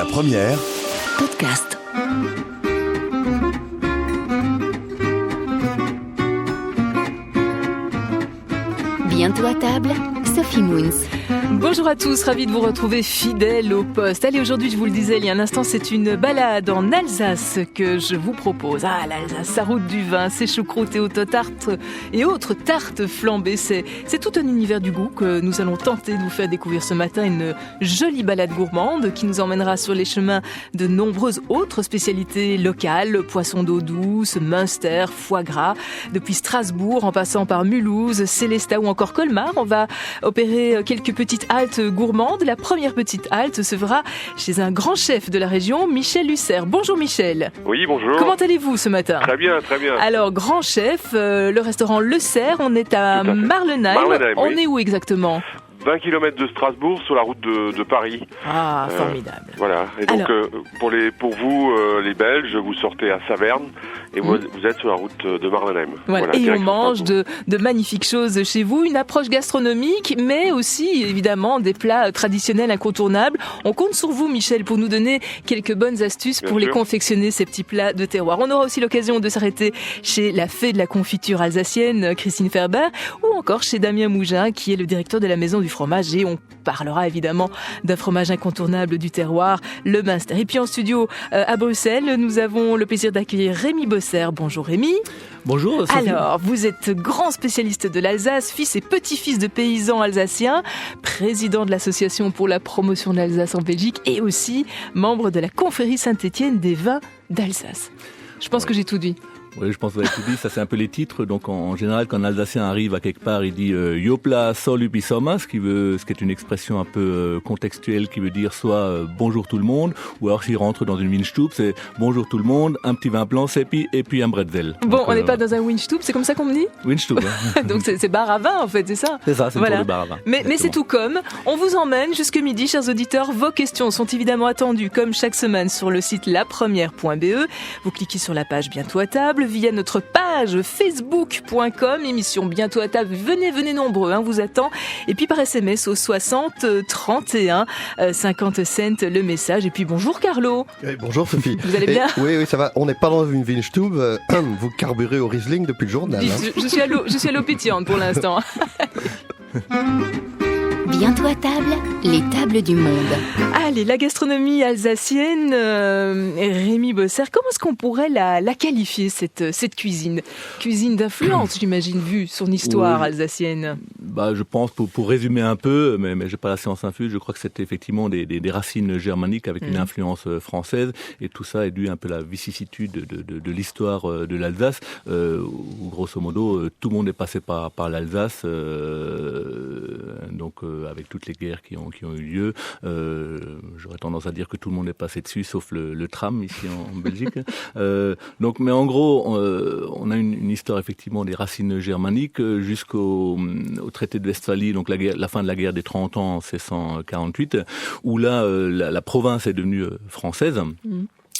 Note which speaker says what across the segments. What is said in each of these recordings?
Speaker 1: La première,
Speaker 2: podcast. Bientôt à table, Sophie Moons.
Speaker 3: Bonjour à tous, ravi de vous retrouver fidèles au poste. Allez, aujourd'hui, je vous le disais il y a un instant, c'est une balade en Alsace que je vous propose. Ah, l'Alsace, sa route du vin, ses choucroutes et autres tartes flambées. C'est tout un univers du goût que nous allons tenter de vous faire découvrir ce matin. Une jolie balade gourmande qui nous emmènera sur les chemins de nombreuses autres spécialités locales. Poissons d'eau douce, Münster, foie gras. Depuis Strasbourg, en passant par Mulhouse, Sélestat ou encore Colmar, on va opérer quelques petites haltes gourmandes. La première petite halte se fera chez un grand chef de la région, Michel Lusser. Bonjour Michel.
Speaker 4: Oui, bonjour.
Speaker 3: Comment allez-vous ce matin ?
Speaker 4: Très bien, très bien.
Speaker 3: Alors, grand chef, le restaurant Lusser, on est à Marlenheim. On est où exactement ?
Speaker 4: 20 km de Strasbourg sur la route de Paris.
Speaker 3: Ah, formidable.
Speaker 4: Voilà. Et donc, pour vous, les Belges, vous sortez à Saverne et vous êtes sur la route de Marlenheim.
Speaker 3: Voilà, et on mange de magnifiques choses chez vous, une approche gastronomique, mais aussi, évidemment, des plats traditionnels incontournables. On compte sur vous, Michel, pour nous donner quelques bonnes astuces pour les confectionner, ces petits plats de terroir. On aura aussi l'occasion de s'arrêter chez la fée de la confiture alsacienne, Christine Ferber, ou encore chez Damien Mougin, qui est le directeur de la Maison du Fromage, et on parlera évidemment d'un fromage incontournable du terroir, le Münster. Et puis en studio à Bruxelles, nous avons le plaisir d'accueillir Rémi Bosser. Bonjour Rémi.
Speaker 5: Bonjour Sophie.
Speaker 3: Alors, vous êtes grand spécialiste de l'Alsace, fils et petit-fils de paysans alsaciens, président de l'association pour la promotion de l'Alsace en Belgique et aussi membre de la confrérie Saint-Étienne des vins d'Alsace. Je pense que j'ai tout dit.
Speaker 5: Oui, je pense que vous avez tout dit. Ça, c'est un peu les titres. Donc, en général, quand un Alsacien arrive à quelque part, il dit Jopla sol upi somma, ce qui est une expression un peu contextuelle qui veut dire soit bonjour tout le monde, ou alors s'il rentre dans une Windstube, c'est bonjour tout le monde, un petit vin blanc, et puis un bretzel.
Speaker 3: Bon,
Speaker 5: donc,
Speaker 3: on n'est pas dans un Windstube, c'est comme ça qu'on me dit ?
Speaker 5: Windstube.
Speaker 3: Donc c'est bar à vin en fait, c'est ça ?
Speaker 5: C'est ça, c'est pour le bar à vin.
Speaker 3: Mais c'est tout comme. On vous emmène jusque midi, chers auditeurs. Vos questions sont évidemment attendues comme chaque semaine sur le site lapremière.be. Vous cliquez sur la page Bientôt à table via notre page facebook.com, émission Bientôt à table. Venez nombreux, vous attend. Et puis par SMS au 60 31 50 cents le message. Et puis bonjour Carlo.
Speaker 6: Bonjour Sophie.
Speaker 3: Vous allez bien ?
Speaker 6: Oui, ça va. On n'est pas dans une Windstube. Vous carburez au Riesling depuis le journal.
Speaker 3: Je suis à l'eau pétillante pour l'instant.
Speaker 2: Bientôt à table, les tables du monde.
Speaker 3: Allez, la gastronomie alsacienne, Rémi Bosser, comment est-ce qu'on pourrait la qualifier, cette cuisine ? Cuisine d'influence, j'imagine, vu son histoire alsacienne.
Speaker 5: Je pense, pour résumer un peu, mais j'ai pas la science infuse, je crois que c'était effectivement des racines germaniques avec une influence française, et tout ça est dû un peu à la vicissitude de l'histoire de l'Alsace, où grosso modo, tout le monde est passé par l'Alsace, donc avec toutes les guerres qui ont eu lieu. J'aurais tendance à dire que tout le monde est passé dessus, sauf le tram ici en Belgique. Mais en gros, on a une histoire effectivement des racines germaniques jusqu'au traité de Westphalie, donc la fin de la guerre des 30 ans en 1648, où là, la province est devenue française.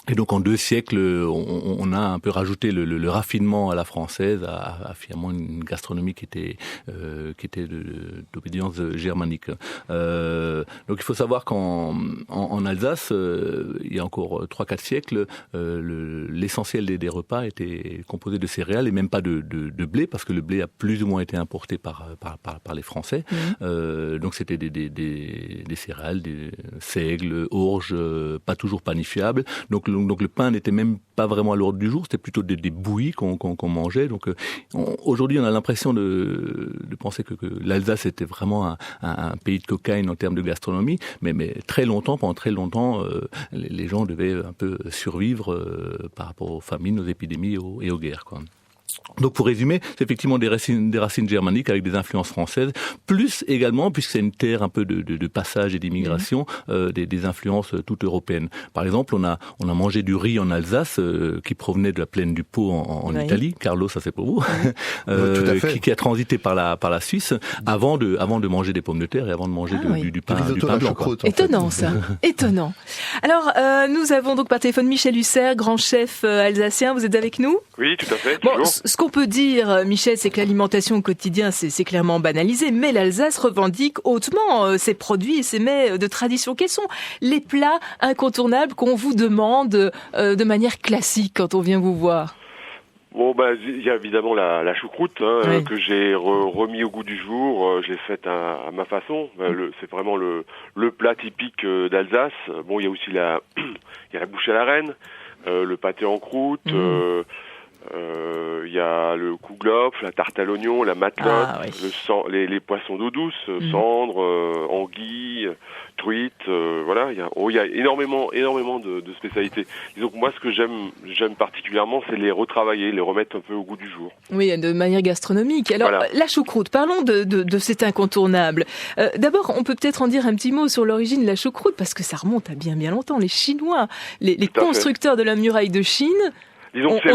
Speaker 5: Et donc en 2 siècles, on a un peu rajouté le raffinement à la française, à finalement une gastronomie qui était d'obédience germanique. Donc il faut savoir qu'en Alsace, il y a encore 3-4 siècles, l'essentiel des repas était composé de céréales et même pas de blé, parce que le blé a plus ou moins été importé par les Français. Donc c'était des céréales, des seigles, orge, pas toujours panifiables. Donc le pain n'était même pas vraiment à l'ordre du jour, c'était plutôt des bouillies qu'on mangeait. Donc aujourd'hui, on a l'impression de penser que l'Alsace était vraiment un pays de cocaïne en termes de gastronomie, mais pendant très longtemps, les gens devaient un peu survivre par rapport aux famines, aux épidémies et aux guerres, quoi. Donc pour résumer, c'est effectivement des racines germaniques avec des influences françaises, plus également, puisque c'est une terre un peu de passage et d'immigration, des influences toutes européennes. Par exemple, on a mangé du riz en Alsace qui provenait de la plaine du Pô en Italie. Carlo, ça c'est pour vous.
Speaker 6: Tout à fait.
Speaker 5: Qui a transité par la Suisse avant de manger des pommes de terre et avant de manger du pain blanc.
Speaker 3: Étonnant ça, étonnant. Alors nous avons donc par téléphone Michel Lusser, grand chef alsacien. Vous êtes avec nous ?
Speaker 4: Oui, tout à fait.
Speaker 3: Bon,
Speaker 4: toujours.
Speaker 3: ce qu'on peut dire, Michel, c'est que l'alimentation au quotidien, c'est clairement banalisé, mais l'Alsace revendique hautement ses produits et ses mets de tradition. Quels sont les plats incontournables qu'on vous demande de manière classique quand on vient vous voir?
Speaker 4: Bon, il y a évidemment la choucroute
Speaker 3: Oui.
Speaker 4: que j'ai remis au goût du jour. Je l'ai faite à ma façon. C'est vraiment le plat typique d'Alsace. Bon, il y a aussi il y a la bouche à la reine, le pâté en croûte. Il y a le kouglof, la tarte à l'oignon, la matelote, les poissons d'eau douce, cendres, anguilles, truites, voilà. Il y a énormément de spécialités. Disons que moi, ce que j'aime particulièrement, c'est les retravailler, les remettre un peu au goût du jour.
Speaker 3: Oui, de manière gastronomique. Alors,
Speaker 4: voilà.
Speaker 3: La choucroute, parlons de cet incontournable. D'abord, on peut peut-être en dire un petit mot sur l'origine de la choucroute, parce que ça remonte à bien longtemps. Les Chinois, les constructeurs de la muraille de Chine,
Speaker 4: disons que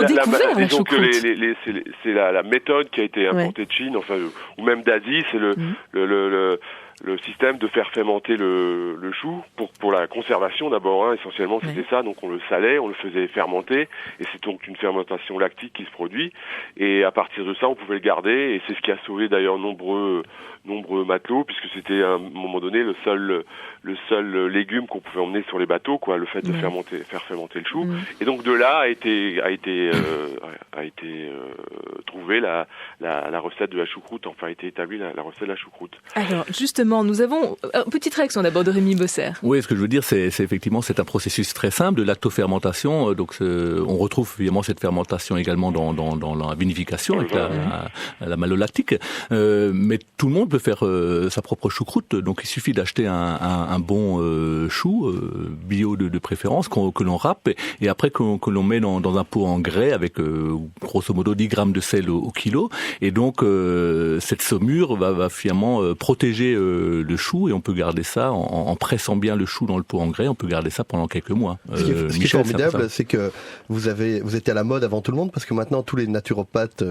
Speaker 4: c'est la méthode qui a été importée de Chine, enfin, ou même d'Asie, c'est le système de faire fermenter le chou pour la conservation d'abord, essentiellement c'était ça, donc on le salait, on le faisait fermenter, et c'est donc une fermentation lactique qui se produit, et à partir de ça on pouvait le garder, et c'est ce qui a sauvé d'ailleurs nombreux matelots, puisque c'était à un moment donné le seul légume qu'on pouvait emmener sur les bateaux, quoi, le fait de faire fermenter le chou, et donc de là a été trouvée la recette de la choucroute, enfin a été établie la recette de la choucroute.
Speaker 3: Alors justement, nous avons une petite réaction d'abord de Rémi Bosser.
Speaker 5: Oui, ce que je veux dire, c'est effectivement c'est un processus très simple de lactofermentation. Donc on retrouve évidemment cette fermentation également dans la vinification avec la malolactique. Mais tout le monde peut faire sa propre choucroute. Donc il suffit d'acheter un bon chou bio de préférence que l'on râpe et après que l'on met dans un pot en grès avec grosso modo 10 grammes de sel au kilo. Et donc cette saumure va finalement protéger le chou, et on peut garder ça en pressant bien le chou dans le pot en grès, on peut garder ça pendant quelques mois.
Speaker 6: Ce qui est formidable, c'est que vous étiez à la mode avant tout le monde, parce que maintenant tous les naturopathes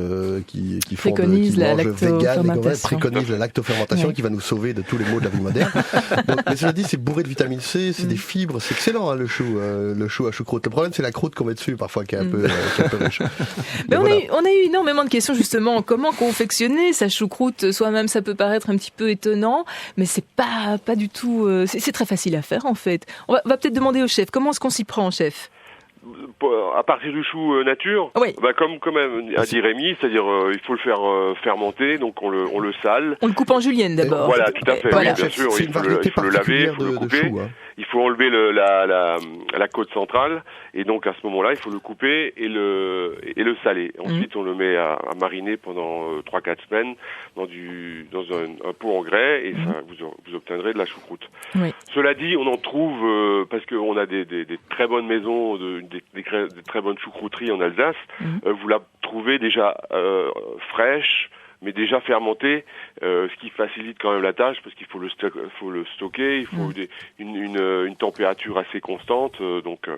Speaker 6: qui
Speaker 3: préconisent la
Speaker 6: lactofermentation, préconisent la lactofermentation qui va nous sauver de tous les maux de la vie moderne. Donc, mais cela dit, c'est bourré de vitamine C, c'est des fibres, c'est excellent le chou à choucroute. Le problème, c'est la croûte qu'on met dessus parfois qui est un peu riche.
Speaker 3: Mais on a eu énormément de questions justement. Comment confectionner sa choucroute soi-même? Ça peut paraître un petit peu étonnant, mais c'est pas du tout. C'est très facile à faire en fait. On va peut-être demander au chef. Comment est-ce qu'on s'y prend, chef?
Speaker 4: À partir du chou nature,
Speaker 3: oui.
Speaker 4: Comme a dit Rémi, c'est-à-dire il faut le faire fermenter, donc on le sale.
Speaker 3: On le coupe en julienne d'abord.
Speaker 4: Voilà, tout à fait.
Speaker 3: Voilà.
Speaker 4: Bien sûr, il faut le laver, il faut le couper. Il faut enlever la côte centrale, et donc à ce moment-là, il faut le couper et le saler. Ensuite, on le met à mariner pendant 3-4 semaines dans un pot en grès, et ça, vous obtiendrez de la choucroute.
Speaker 3: Oui.
Speaker 4: Cela dit, on en trouve parce qu'on a des très bonnes maisons, des très bonnes choucrouteries en Alsace. Vous la trouvez déjà fraîche, mais déjà fermenté, ce qui facilite quand même la tâche, parce qu'il faut le stocker, il faut une température assez constante, donc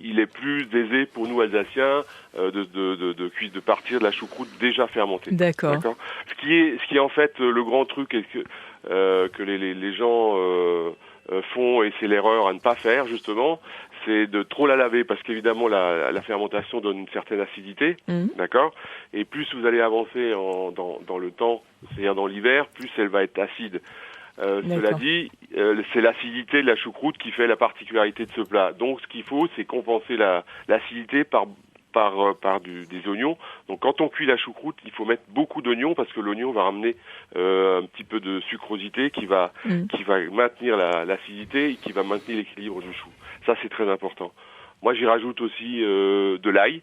Speaker 4: il est plus aisé pour nous Alsaciens de partir de la choucroute déjà fermentée.
Speaker 3: D'accord.
Speaker 4: Ce qui est en fait le grand truc que les gens font, et c'est l'erreur à ne pas faire justement, c'est de trop la laver, parce qu'évidemment la fermentation donne une certaine acidité, d'accord, et plus vous allez avancer dans le temps, c'est-à-dire dans l'hiver, plus elle va être acide. Cela dit, c'est l'acidité de la choucroute qui fait la particularité de ce plat. Donc ce qu'il faut, c'est compenser l'acidité par des oignons. Donc quand on cuit la choucroute, il faut mettre beaucoup d'oignons, parce que l'oignon va ramener un petit peu de sucrosité qui va maintenir l'acidité et qui va maintenir l'équilibre du chou. Ça, c'est très important. Moi, j'y rajoute aussi de l'ail,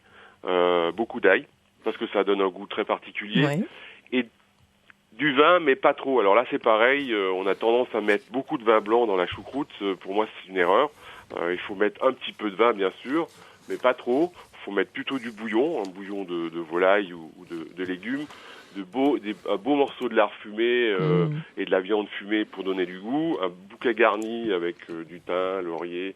Speaker 4: beaucoup d'ail, parce que ça donne un goût très particulier. Ouais. Et du vin, mais pas trop. Alors là, c'est pareil, on a tendance à mettre beaucoup de vin blanc dans la choucroute. Pour moi, c'est une erreur. Il faut mettre un petit peu de vin, bien sûr, mais pas trop. Il faut mettre plutôt du bouillon, un bouillon de volaille ou de légumes, un beau morceau de lard fumé et de la viande fumée pour donner du goût, un bouquet garni avec du thym, laurier,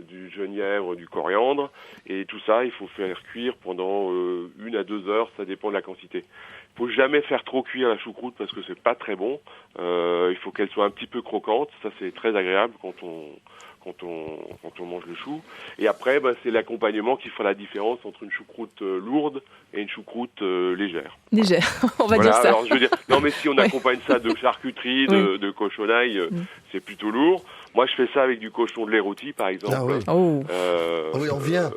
Speaker 4: du genièvre, du coriandre, et tout ça, il faut faire cuire pendant 1 à 2 heures, ça dépend de la quantité. Faut jamais faire trop cuire la choucroute parce que c'est pas très bon. Il faut qu'elle soit un petit peu croquante. Ça, c'est très agréable quand on mange le chou. Et après, c'est l'accompagnement qui fera la différence entre une choucroute lourde et une choucroute légère.
Speaker 3: Légère, on va dire ça.
Speaker 4: Alors, je veux dire, non, mais si on accompagne ça de charcuterie, de cochonaille, c'est plutôt lourd. Moi, je fais ça avec du cochon de lait rôti, par exemple.
Speaker 6: Ah oui. Oui, on vient.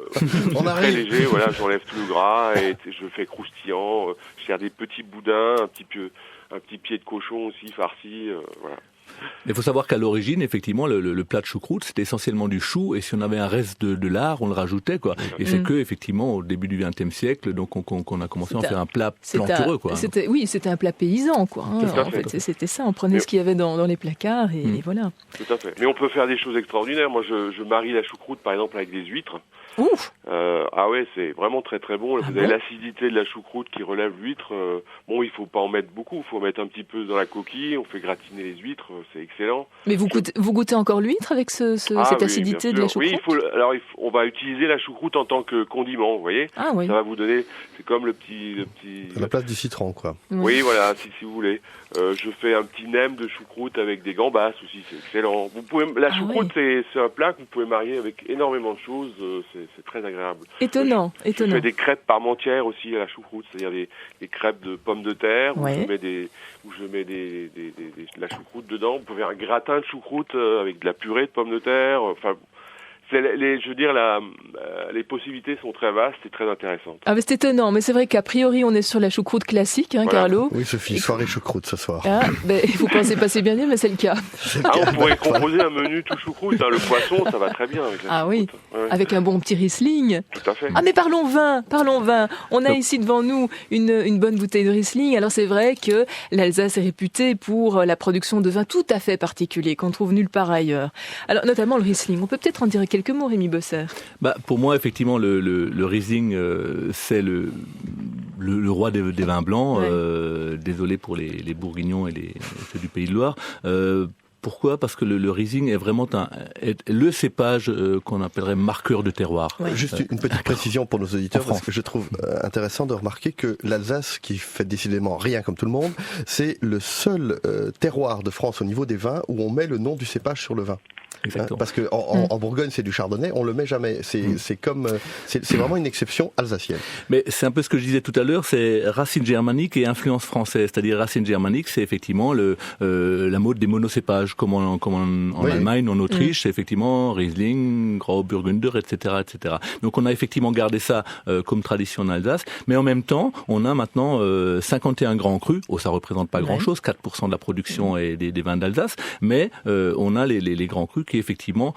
Speaker 6: On
Speaker 4: très
Speaker 6: arrive.
Speaker 4: léger, voilà, j'enlève tout le gras et je le fais croustillant. Je sers des petits boudins, un petit pied de cochon aussi farci, voilà.
Speaker 5: Il faut savoir qu'à l'origine, effectivement, le plat de choucroute, c'était essentiellement du chou, et si on avait un reste de lard, on le rajoutait, quoi. Et c'est que, effectivement, au début du XXe siècle, donc qu'on a commencé à en faire un plat plantureux, quoi.
Speaker 3: C'était un plat paysan, quoi. En fait, c'était ça. On prenait ce qu'il y avait dans les placards, et voilà.
Speaker 4: Tout à fait. Mais on peut faire des choses extraordinaires. Moi, je marie la choucroute, par exemple, avec des huîtres.
Speaker 3: Ouf.
Speaker 4: Ah ouais, c'est vraiment très très bon. Vous avez l'acidité de la choucroute qui relève l'huître. Bon, il faut pas en mettre beaucoup. Il faut mettre un petit peu dans la coquille. On fait gratiner les huîtres. C'est excellent.
Speaker 3: Mais vous goûtez encore l'huître avec cette acidité de la choucroute?
Speaker 4: Oui, on va utiliser la choucroute en tant que condiment, vous voyez.
Speaker 3: Ah oui.
Speaker 4: Ça va vous donner, c'est comme le petit.
Speaker 6: À la place du citron, quoi.
Speaker 4: Oui, voilà, si vous voulez. Je fais un petit nem de choucroute avec des gambas aussi, c'est excellent. La choucroute, c'est un plat que vous pouvez marier avec énormément de choses. C'est très agréable.
Speaker 3: Étonnant.
Speaker 4: Je fais des crêpes parmentières aussi à la choucroute, c'est-à-dire des crêpes de pommes de terre où je mets de la choucroute dedans. Vous pouvez faire un gratin de choucroute avec de la purée de pommes de terre. Enfin, je veux dire, les possibilités sont très vastes et très intéressantes.
Speaker 3: Ah, mais c'est étonnant. Mais c'est vrai qu'a priori, on est sur la choucroute classique, voilà. Carlo.
Speaker 6: Oui, Sophie, soirée choucroute ce soir.
Speaker 3: Ah, vous pensez passer bien, mais c'est le cas.
Speaker 4: On pourrait composer un menu tout choucroute. Le poisson, ça va très bien avec la choucroute.
Speaker 3: Oui, avec un bon petit Riesling.
Speaker 4: Tout à fait.
Speaker 3: Ah, mais parlons vin. On a ici devant nous une bonne bouteille de Riesling. Alors c'est vrai que l'Alsace est réputée pour la production de vins tout à fait particuliers qu'on trouve nulle part ailleurs. Alors notamment le Riesling. On peut peut-être en dire quelques mots, Rémi Bosser.
Speaker 5: Pour moi, effectivement, le Riesling, c'est le roi des vins blancs. Désolé pour les Bourguignons et ceux du Pays de Loire. Pourquoi ? Parce que le Riesling est vraiment le cépage qu'on appellerait marqueur de terroir.
Speaker 6: Ouais. Juste une petite précision pour nos auditeurs, parce que je trouve intéressant de remarquer que l'Alsace, qui fait décidément rien comme tout le monde, c'est le seul terroir de France au niveau des vins où on met le nom du cépage sur le vin.
Speaker 5: Exactement.
Speaker 6: Parce que en Bourgogne, c'est du chardonnay, on le met jamais. C'est vraiment une exception alsacienne.
Speaker 5: Mais c'est un peu ce que je disais tout à l'heure, c'est racine germanique et influence française. C'est-à-dire racine germanique, c'est effectivement la mode des monocépages, comme en Allemagne, en Autriche, c'est effectivement Riesling, Grauburgunder, etc., etc. Donc on a effectivement gardé ça comme tradition en Alsace, mais en même temps, on a maintenant 51 grands crus. Ça représente pas grand-chose, 4% de la production est des vins d'Alsace, mais on a les grands crus qui effectivement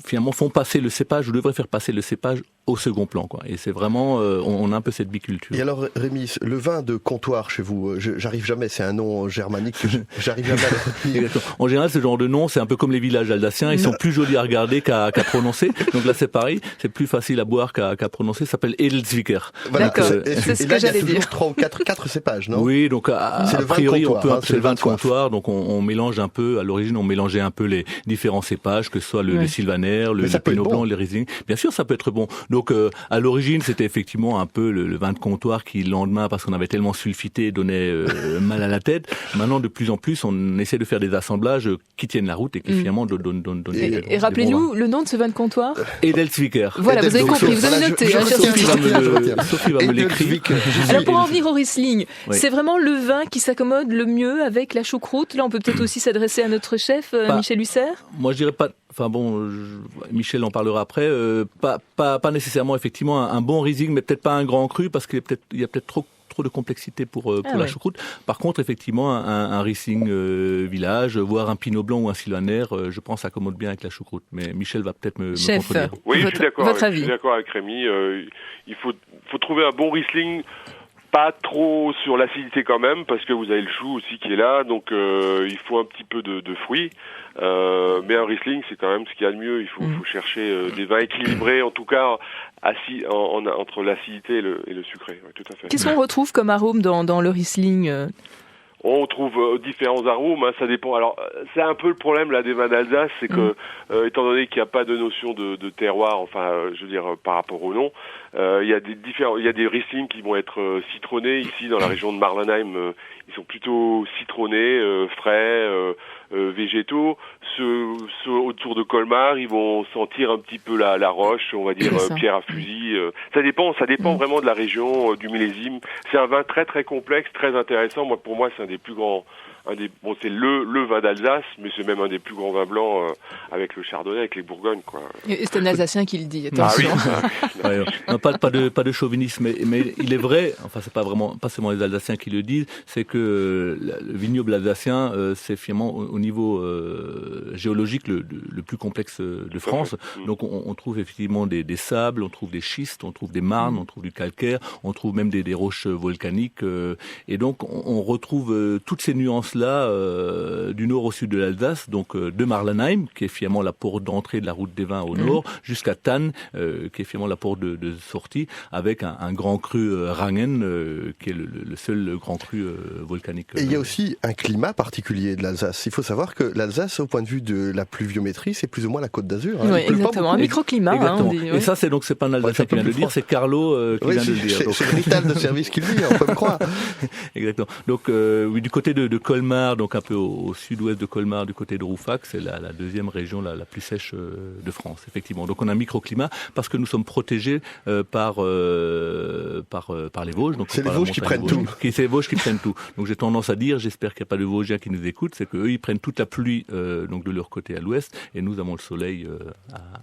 Speaker 5: finalement font passer le cépage, ou devraient faire passer le cépage au second plan, quoi. Et c'est vraiment, on a un peu cette biculture.
Speaker 6: Et alors, Rémi, le vin de comptoir chez vous, j'arrive jamais, c'est un nom germanique que j'arrive jamais à le retenir.
Speaker 5: En général, ce genre de nom, c'est un peu comme les villages alsaciens, ils sont plus jolis à regarder qu'à prononcer. Donc là, c'est pareil, c'est plus facile à boire qu'à prononcer, ça s'appelle Edelzwicker.
Speaker 6: Voilà.
Speaker 3: D'accord, c'est ce que j'allais dire.
Speaker 6: Il y a toujours 3 ou 4 cépages, non?
Speaker 5: Oui, donc a priori, c'est le vin de comptoir, donc on mélange un peu, à l'origine, on mélangeait un peu les différents cépages, que ce soit le sylvaner, le pinot blanc, le Riesling. Bien sûr, ça peut être bon. Donc, à l'origine, c'était effectivement un peu le vin de comptoir qui, le lendemain, parce qu'on avait tellement sulfité, donnait mal à la tête. Maintenant, de plus en plus, on essaie de faire des assemblages qui tiennent la route et qui finalement donnent
Speaker 3: Et rappelez-nous le nom de ce vin de comptoir?
Speaker 5: Edelzwicker.
Speaker 3: Voilà, vous avez compris, vous avez noté.
Speaker 5: Sophie va me l'écrire.
Speaker 3: Alors, pour en venir au Riesling, c'est vraiment le vin qui s'accommode le mieux avec la choucroute. Là, on peut peut-être aussi s'adresser à notre chef, Michel Husser.
Speaker 5: Moi, je dirais pas. Enfin bon, Michel en parlera après. Pas nécessairement effectivement un bon Riesling, mais peut-être pas un grand cru parce qu'il y a peut-être trop de complexité pour la choucroute. Par contre, effectivement, un Riesling village, voire un Pinot Blanc ou un Sylvaner, je pense, s'accommode bien avec la choucroute. Mais Michel va peut-être me contredire.
Speaker 4: Oui, je suis d'accord avec Rémi. Il faut trouver un bon Riesling. Pas trop sur l'acidité quand même, parce que vous avez le chou aussi qui est là, donc il faut un petit peu de fruits. Mais un Riesling, c'est quand même ce qu'il y a de mieux. Il faut chercher des vins équilibrés, en tout cas entre l'acidité et le sucré. Oui, tout à fait.
Speaker 3: Qu'est-ce qu'on retrouve comme arôme dans le Riesling?
Speaker 4: On trouve différents arômes, ça dépend. Alors, c'est un peu le problème là des vins d'Alsace, c'est que étant donné qu'il n'y a pas de notion de terroir, enfin, je veux dire par rapport au nom, Il y a des Riesling qui vont être citronnés ici dans la région de Marlenheim. Ils sont plutôt citronnés, frais, végétaux. Ceux autour de Colmar, ils vont sentir un petit peu la roche, on va dire pierre à fusil. Ça dépend vraiment de la région, du millésime. C'est un vin très très complexe, très intéressant. Pour moi, c'est un des plus grands. C'est le vin d'Alsace, mais c'est même un des plus grands vins blancs avec le Chardonnay, avec les Bourgognes, quoi.
Speaker 3: Et c'est un Alsacien qui le dit, attention.
Speaker 5: Non, pas de chauvinisme, mais il est vrai, enfin c'est pas seulement les Alsaciens qui le disent, c'est que le vignoble alsacien, c'est finalement au niveau géologique le plus complexe de France. Donc on trouve effectivement des sables, on trouve des schistes, on trouve des marnes, on trouve du calcaire, on trouve même des roches volcaniques, et donc on retrouve toutes ces nuances-là du nord au sud de l'Alsace, donc de Marlenheim, qui est finalement la porte d'entrée de la route des vins au nord, jusqu'à Thann, qui est finalement la porte de sortie, avec un grand cru Rangen, qui est le seul grand cru volcanique.
Speaker 6: Et il y a aussi un climat particulier de l'Alsace. Il faut savoir que l'Alsace, au point de vue de la pluviométrie, c'est plus ou moins la Côte d'Azur.
Speaker 3: Oui, exactement. Un microclimat.
Speaker 5: Exactement.
Speaker 3: On dit,
Speaker 5: et ça, c'est pas un Alsacien qui vient de le dire, c'est Carlo qui vient de le dire.
Speaker 6: C'est Rital de service qui le dit, on peut me croire.
Speaker 5: Exactement. Donc, oui, du côté de Colmar, donc un peu au sud-ouest de Colmar, du côté de Rouffach, c'est la deuxième région la plus sèche de France, effectivement. Donc, on a un microclimat parce que nous sommes protégés par les Vosges. Donc,
Speaker 6: c'est les Vosges qui prennent tout.
Speaker 5: C'est les Vosges qui prennent tout. Donc, j'ai tendance à dire, j'espère qu'il n'y a pas de Vosgiens qui nous écoutent, c'est qu'eux, ils prennent toute la pluie donc de leur côté à l'ouest, et nous avons le soleil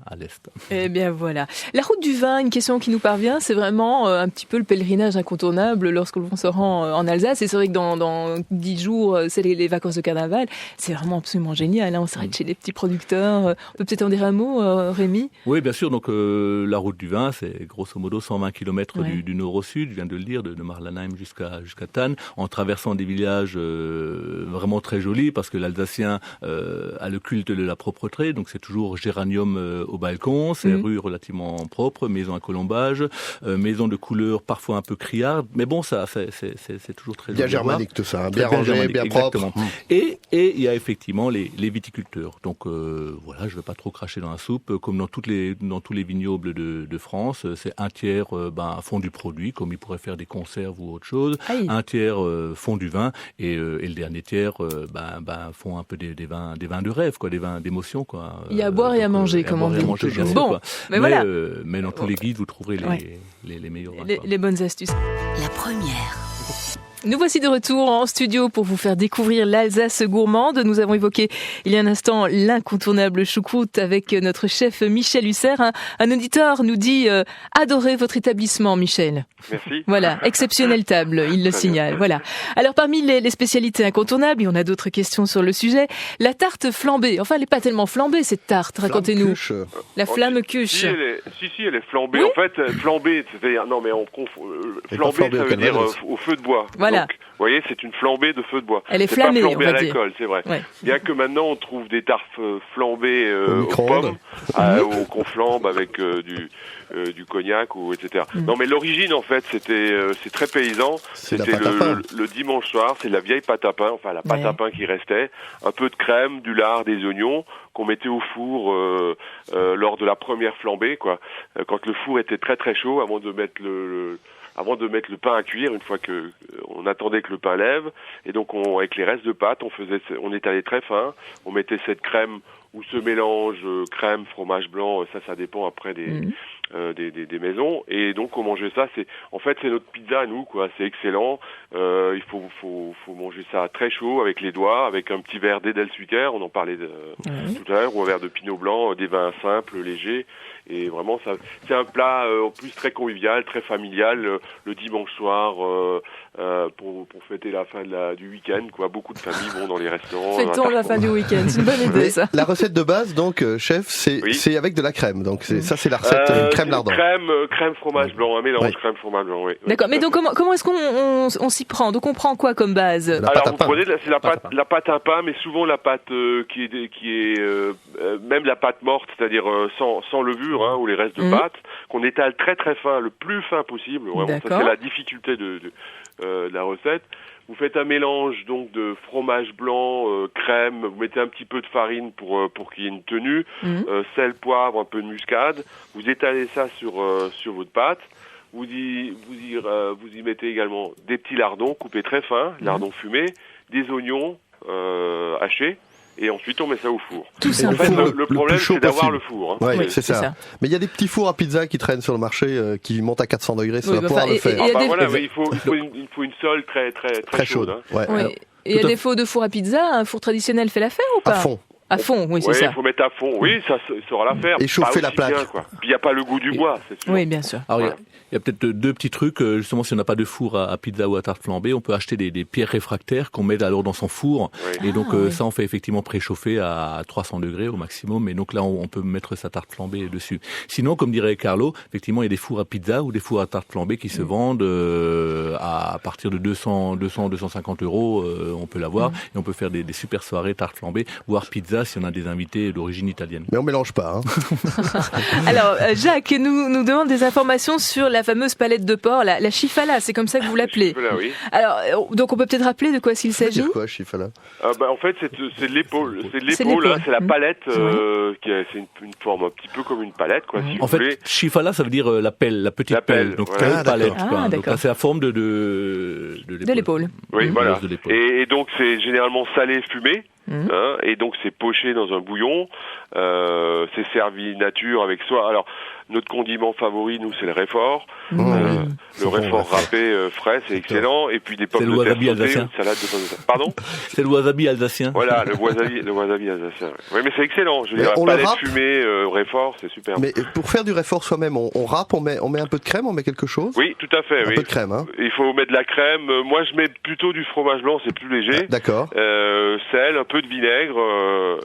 Speaker 5: à l'est.
Speaker 3: Eh bien, voilà. La route du vin, une question qui nous parvient, c'est vraiment un petit peu le pèlerinage incontournable lorsque l'on se rend en Alsace. Et c'est vrai que dans 10 jours, c'est les vacances de carnaval. C'est vraiment absolument génial. Hein. On s'arrête chez les petits producteurs. On peut peut-être en dire un mot, Rémi ?
Speaker 5: Oui, bien sûr. Donc, la route du vin, c'est grosso modo 120 km du nord au sud, je viens de le dire, de Marlenheim jusqu'à Thann, en traversant des villages vraiment très jolis, parce que l'Alsacien a le culte de la propreté. Donc, c'est toujours géranium au balcon, c'est rues relativement propres, maisons à colombage, maisons de couleur parfois un peu criardes. Mais bon, ça, c'est toujours très
Speaker 6: bien germanique tout ça, hein, bien rangé, bien propre.
Speaker 5: Et il y a effectivement les viticulteurs. Donc voilà, je ne vais pas trop cracher dans la soupe. Comme dans tous les vignobles de France, c'est un tiers font du produit, comme ils pourraient faire des conserves ou autre chose. Aïe. Un tiers font du vin, et le dernier tiers font un peu des vins de rêve, quoi, des vins d'émotion, quoi.
Speaker 3: Il y a à boire et à manger, comme on dit.
Speaker 5: Bon, mais dans tous les guides, vous trouverez les meilleurs vins.
Speaker 3: Les bonnes astuces.
Speaker 2: La première.
Speaker 3: Nous voici de retour en studio pour vous faire découvrir l'Alsace gourmande. Nous avons évoqué il y a un instant l'incontournable choucroute avec notre chef Michel Husser. Un auditeur nous dit adorez votre établissement, Michel.
Speaker 4: Merci.
Speaker 3: Voilà, exceptionnelle table, il le signale. Voilà. Alors parmi les spécialités incontournables, et on a d'autres questions sur le sujet, la tarte flambée. Enfin, elle n'est pas tellement flambée cette tarte, racontez-nous. La flamme cuche.
Speaker 4: Si, elle est flambée. Oui, en fait, flambée, c'est-à-dire flambée, ça veut dire au feu de bois.
Speaker 3: Voilà.
Speaker 4: Donc, vous voyez, c'est une flambée de feu de bois.
Speaker 3: Elle est flammée,
Speaker 4: pas flambée
Speaker 3: on va
Speaker 4: à
Speaker 3: dire.
Speaker 4: l'alcool, c'est vrai.
Speaker 3: Ouais.
Speaker 4: Bien que maintenant, on trouve des tartes flambées aux pommes, qu'on flambe avec du cognac, etc. Non, mais l'origine, en fait, c'est très paysan. C'était le dimanche soir, c'est de la vieille pâte à pain, enfin la pâte à pain qui restait, un peu de crème, du lard, des oignons, qu'on mettait au four lors de la première flambée, quoi. Quand le four était très très chaud, avant de mettre le pain à cuire, une fois que on attendait que le pain lève, et donc avec les restes de pâte, on étalait très fin, on mettait cette crème ou ce mélange crème, fromage blanc, ça dépend après des maisons, et donc on mangeait ça. C'est notre pizza à nous, quoi. C'est excellent. Il faut manger ça très chaud avec les doigts, avec un petit verre d'Edelsuiker, on en parlait tout à l'heure, ou un verre de Pinot Blanc, des vins simples, légers. Et vraiment, c'est un plat en plus très convivial, très familial, le dimanche soir pour fêter la fin du week-end, quoi. Beaucoup de familles vont dans les restaurants.
Speaker 3: Fêtons la fin du week-end, c'est une bonne idée, ça.
Speaker 6: La recette de base, donc, chef, c'est avec de la crème. Donc ça, c'est la recette crème lardon.
Speaker 4: Crème fromage blanc, un mélange crème fromage blanc. Oui.
Speaker 3: D'accord, mais donc comment est-ce qu'on s'y prend? Donc on prend quoi comme base?
Speaker 4: Alors vous prenez, c'est la pâte à pain, mais souvent la pâte qui est même la pâte morte, c'est-à-dire sans levure, ou les restes de pâte, qu'on étale très très fin, le plus fin possible. Vraiment, ça c'est la difficulté de la recette. Vous faites un mélange donc de fromage blanc, crème, vous mettez un petit peu de farine pour qu'il y ait une tenue, sel, poivre, un peu de muscade. Vous étalez ça sur votre pâte. Vous y mettez également des petits lardons coupés très fins, lardons fumés, des oignons hachés. Et ensuite, on met ça au four.
Speaker 3: Tout ça.
Speaker 4: En fait, le problème, c'est d'avoir le four.
Speaker 6: Ouais, c'est ça. Mais il y a des petits fours à pizza qui traînent sur le marché, qui montent à 400 degrés. Ça va pouvoir le faire.
Speaker 4: Il faut une sole très chaude.
Speaker 6: Ouais.
Speaker 3: Oui. Et à défaut de four à pizza, un four traditionnel fait l'affaire ou pas ?
Speaker 6: À fond.
Speaker 3: À fond, oui, c'est ça.
Speaker 4: Il faut mettre à fond. Oui, ça saura l'affaire.
Speaker 6: Et chauffer la plaque.
Speaker 4: Bien, quoi. Puis il n'y a pas le goût du bois, c'est sûr.
Speaker 3: Oui, bien sûr.
Speaker 5: Alors, il y a peut-être deux petits trucs. Justement, si on n'a pas de four à pizza ou à tarte flambée, on peut acheter des pierres réfractaires qu'on met alors dans son four. Oui. Et donc, ça, on fait effectivement préchauffer à 300 degrés au maximum. Et donc là, on peut mettre sa tarte flambée dessus. Sinon, comme dirait Carlo, effectivement, il y a des fours à pizza ou des fours à tarte flambée qui se vendent à partir de 250 euros. On peut l'avoir. Et on peut faire des super soirées tarte flambée, voire pizza si on a des invités d'origine italienne.
Speaker 6: Mais on mélange pas.
Speaker 3: Alors, Jacques nous demande des informations sur la fameuse palette de porc, la chifala, c'est comme ça que vous l'appelez.
Speaker 4: Chifala, oui.
Speaker 3: Alors, donc on peut peut-être rappeler de quoi s'il s'agit ?
Speaker 6: C'est quoi, chifala ?
Speaker 4: En fait, c'est de l'épaule. C'est la palette, c'est une forme un petit peu comme une palette, quoi. Si
Speaker 5: en fait, chifala, ça veut dire la pelle, la petite pelle. Donc, palette. Donc là, c'est la forme de
Speaker 3: l'épaule.
Speaker 4: Oui, voilà. Et donc, c'est généralement salé, fumé. Et donc c'est poché dans un bouillon, c'est servi nature avec soi. Alors notre condiment favori, nous, c'est le réfort. Le réfort râpé frais, c'est excellent. Et puis des pommes de terre sautées, une salade de pommes de terre. Pardon ?
Speaker 5: C'est le wasabi alsacien.
Speaker 4: Voilà, le wasabi alsacien. Oui, mais c'est excellent. Je veux dire, la palette fumée, réfort, c'est super.
Speaker 6: Mais pour faire du réfort soi-même, on râpe, on met un peu de crème, on met quelque chose ?
Speaker 4: Oui, tout à fait.
Speaker 6: Un peu de crème, hein ?
Speaker 4: Il faut mettre de la crème. Moi, je mets plutôt du fromage blanc, c'est plus léger.
Speaker 6: D'accord.
Speaker 4: Sel, un peu de vinaigre,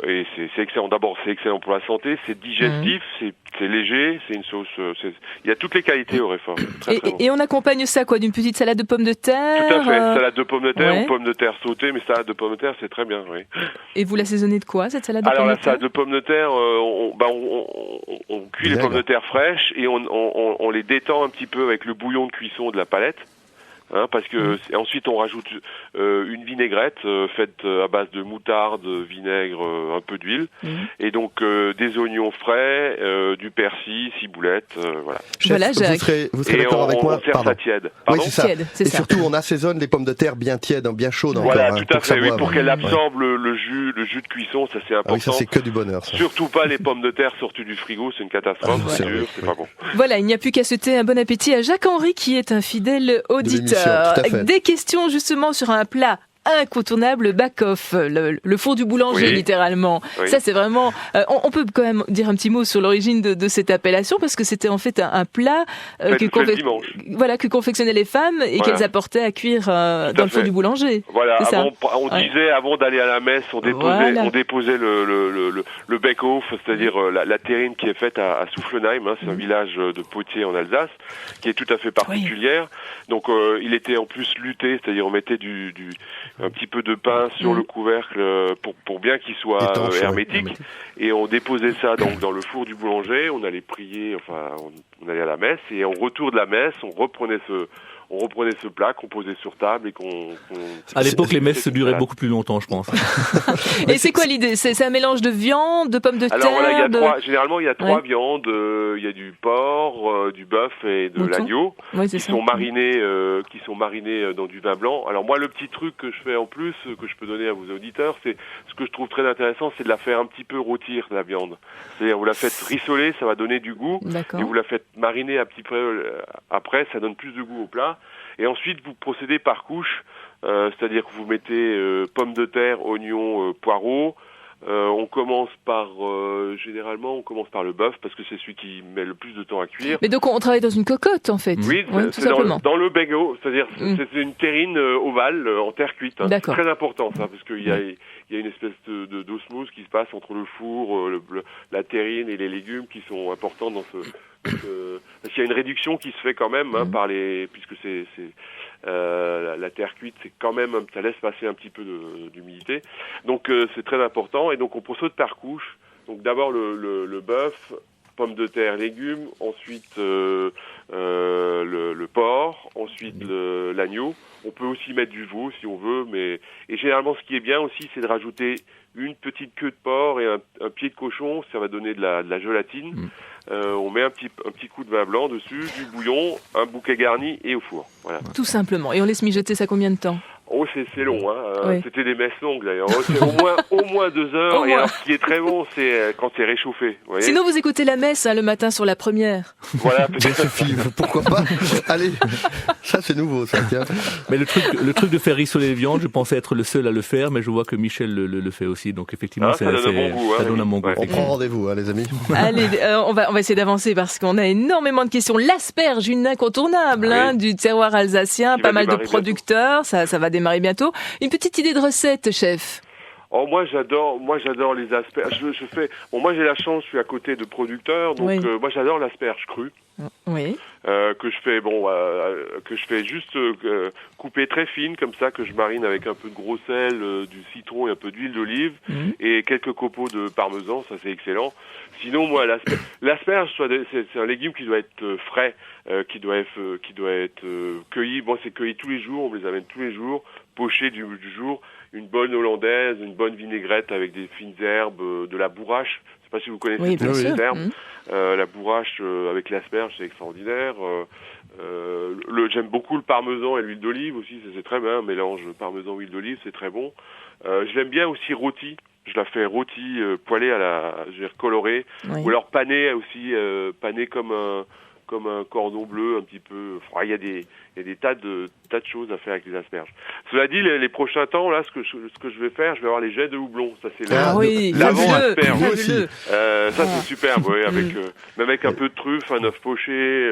Speaker 4: et c'est excellent. D'abord, c'est excellent pour la santé, c'est digestif, c'est léger, c'est une sauce. Il y a toutes les qualités au réfort.
Speaker 3: Et on accompagne ça quoi, d'une petite salade de pommes de terre ?
Speaker 4: Tout à fait, salade de pommes de terre ou pommes de terre sautées, mais salade de pommes de terre, c'est très bien, oui.
Speaker 3: Et vous l'assaisonnez de quoi, cette salade de pommes de terre ?
Speaker 4: Alors, la salade de pommes de terre, on cuit les pommes de terre fraîches et on les détend un petit peu avec le bouillon de cuisson de la palette. Parce que ensuite on rajoute une vinaigrette faite à base de moutarde, vinaigre, un peu d'huile, et donc des oignons frais, du persil, ciboulette, voilà.
Speaker 3: Voilà,
Speaker 6: vous serez d'accord avec moi.
Speaker 4: On sert ça tiède. Pardon ?
Speaker 6: Oui, c'est ça.
Speaker 3: Tiède, c'est
Speaker 6: et
Speaker 3: ça.
Speaker 6: Surtout, on assaisonne les pommes de terre bien tièdes, bien chaudes.
Speaker 4: Voilà,
Speaker 6: encore,
Speaker 4: tout à fait. Oui, pour qu'elles
Speaker 6: absorbent
Speaker 4: absorbent le jus de cuisson, ça c'est important.
Speaker 6: Ah oui, ça c'est que du bonheur. Ça.
Speaker 4: Surtout pas les pommes de terre sorties du frigo, c'est une catastrophe, c'est dur, c'est pas bon.
Speaker 3: Voilà, il n'y a plus qu'à souhaiter un bon appétit à Jacques-Henri qui est un fidèle auditeur. Des questions justement sur un plat incontournable, back-off, le four du boulanger, littéralement. Oui. Ça, c'est vraiment... on peut quand même dire un petit mot sur l'origine de cette appellation, parce que c'était en fait un plat que confectionnaient les femmes et qu'elles apportaient à cuire dans le four du boulanger.
Speaker 4: Voilà, avant d'aller à la messe, on déposait le back-off, c'est-à-dire la terrine qui est faite à Soufflenheim, c'est un village de potiers en Alsace, qui est tout à fait particulière. Donc, il était en plus luté, c'est-à-dire on mettait un petit peu de pain sur le couvercle pour bien qu'il soit hermétique. Et on déposait ça donc dans le four du boulanger, on allait prier, on allait à la messe, et au retour de la messe, on reprenait ce plat qu'on posait sur table et
Speaker 5: À l'époque, les messes duraient beaucoup plus longtemps, je pense.
Speaker 3: Et c'est quoi l'idée ? C'est un mélange de viande, de pommes de terre ?
Speaker 4: Alors voilà, généralement il y a trois viandes. Il y a du porc, du bœuf et de l'agneau qui sont marinés dans du vin blanc. Alors moi, le petit truc que je fais en plus, que je peux donner à vos auditeurs, c'est ce que je trouve très intéressant, c'est de la faire un petit peu rôtir, la viande. C'est-à-dire vous la faites rissoler, ça va donner du goût. D'accord. Et vous la faites mariner un petit peu après, ça donne plus de goût au plat. Et ensuite, vous procédez par couche, c'est-à-dire que vous mettez pommes de terre, oignons, poireaux. On commence par le bœuf parce que c'est celui qui met le plus de temps à cuire.
Speaker 3: Mais donc on travaille dans une cocotte en fait.
Speaker 4: Oui,
Speaker 3: tout simplement.
Speaker 4: Dans le bagot, c'est-à-dire c'est une terrine ovale en terre cuite. C'est très important ça parce qu'il y a une espèce d'osmose qui se passe entre le four, la terrine et les légumes qui sont importants dans parce qu'il y a une réduction qui se fait quand même puisque c'est la terre cuite, c'est quand même ça laisse passer un petit peu d'humidité. Donc c'est très important et donc on procède par couche. Donc d'abord le bœuf, pommes de terre, légumes, ensuite le porc, ensuite l'agneau. On peut aussi mettre du veau si on veut, et généralement ce qui est bien aussi, c'est de rajouter une petite queue de porc et un pied de cochon. Ça va donner de la gélatine. On met un petit coup de vin blanc dessus, du bouillon, un bouquet garni et au four. Voilà.
Speaker 3: Tout simplement. Et on laisse mijoter ça combien de temps ?
Speaker 4: Oh, c'est long, hein.
Speaker 3: Oui.
Speaker 4: C'était des messes longues d'ailleurs. C'est au moins 2 heures. Et alors, ce qui est très bon, c'est quand c'est réchauffé. Vous voyez.
Speaker 3: Sinon, vous écoutez la messe le matin sur la première.
Speaker 4: Voilà,
Speaker 6: Sophie, pourquoi pas. Allez, ça c'est nouveau, ça. Tiens.
Speaker 5: Mais le truc de faire rissoler les viandes, je pensais être le seul à le faire, mais je vois que Michel le fait aussi. Donc effectivement,
Speaker 4: ça donne un bon goût.
Speaker 5: Ça donne un bon goût.
Speaker 6: On prend rendez-vous, les amis.
Speaker 3: Allez, on va essayer d'avancer parce qu'on a énormément de questions. L'asperge, une incontournable du terroir alsacien, pas mal de producteurs. Ça va démarrer bientôt. Une petite idée de recette, chef?
Speaker 4: Oh, moi j'adore les asperges. Moi j'ai la chance, je suis à côté de producteurs, donc moi j'adore l'asperge crue.
Speaker 3: Oui.
Speaker 4: Que je fais juste couper très fine comme ça, que je marine avec un peu de gros sel, du citron et un peu d'huile d'olive et quelques copeaux de parmesan, ça c'est excellent. Sinon moi l'asperge c'est un légume qui doit être frais, qui doit être cueilli. Bon, c'est cueilli tous les jours, on les amène tous les jours, poché du jour. Une bonne hollandaise, une bonne vinaigrette avec des fines herbes, de la bourrache. Je sais pas si vous connaissez cette herbe. La bourrache avec l'asperge, c'est extraordinaire. J'aime beaucoup le parmesan et l'huile d'olive aussi, c'est très bien. Un mélange parmesan huile d'olive, c'est très bon. Je l'aime bien aussi rôti. Je la fais rôti poêlée colorée, ou alors panée aussi, panée comme un cordon bleu un petit peu. Il y a des tas de choses à faire avec les asperges. Cela dit, les prochains temps, là, ce que je vais faire, je vais avoir les jets de houblon. Ça, c'est l'avant asperge.
Speaker 6: Aussi.
Speaker 4: Ça, c'est superbe, même avec un peu de truffe, un œuf poché,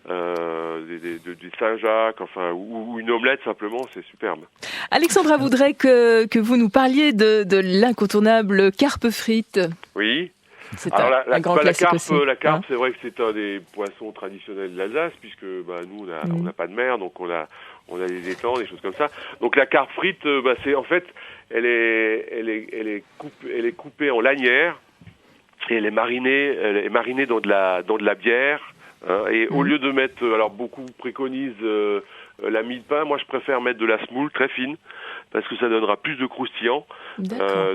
Speaker 4: du Saint-Jacques, ou une omelette simplement, c'est superbe.
Speaker 3: Alexandra voudrait que vous nous parliez de l'incontournable carpe frite.
Speaker 4: Oui.
Speaker 3: C'est un grand classique aussi.
Speaker 4: La carpe, c'est vrai que c'est un des poissons traditionnels de l'Alsace, puisque nous, on n'a pas de mer, donc on a des étangs, des choses comme ça. Donc la carpe frite, elle est coupée en lanières et elle est marinée dans de la bière. Et au lieu de mettre, alors beaucoup préconisent la mie de pain, moi je préfère mettre de la semoule très fine parce que ça donnera plus de croustillant.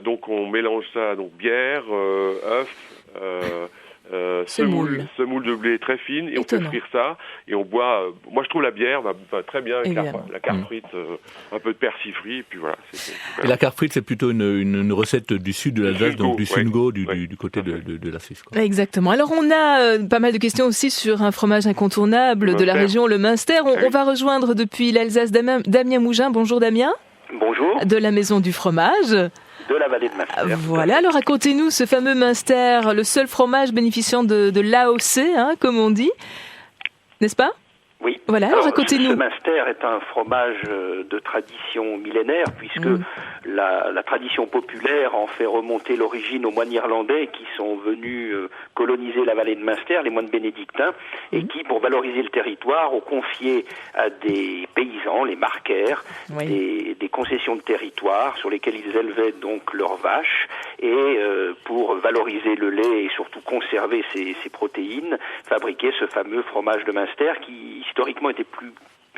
Speaker 4: Donc on mélange ça, donc bière, œuf, semoule de blé très fine, et on fait frire ça et on boit. Moi je trouve la bière va très bien avec la carpe frite, un peu de persil frit, et puis voilà.
Speaker 5: Et la carpe frite, c'est plutôt une recette du sud de l'Alsace, donc du Sungo, du côté de la Suisse. Quoi.
Speaker 3: Exactement. Alors on a pas mal de questions aussi sur un fromage incontournable de la région, le Münster. On va rejoindre depuis l'Alsace Damien Mougin. Bonjour Damien.
Speaker 1: Bonjour.
Speaker 3: De la Maison du Fromage.
Speaker 1: De la vallée de Münster.
Speaker 3: Voilà, alors racontez-nous ce fameux Münster, le seul fromage bénéficiant de l'AOC, comme on dit, n'est-ce pas ?
Speaker 1: Oui.
Speaker 3: Voilà, alors racontez-nous.
Speaker 1: Ce Münster est un fromage de tradition millénaire, puisque la tradition populaire en fait remonter l'origine aux moines irlandais qui sont venus coloniser la vallée de Münster, les moines bénédictins, et qui, pour valoriser le territoire, ont confié à des paysans, les marquaires, des concessions de territoire sur lesquelles ils élevaient donc leurs vaches, et pour valoriser le lait et surtout conserver ses protéines, fabriquer ce fameux fromage de Münster qui historiquement était plus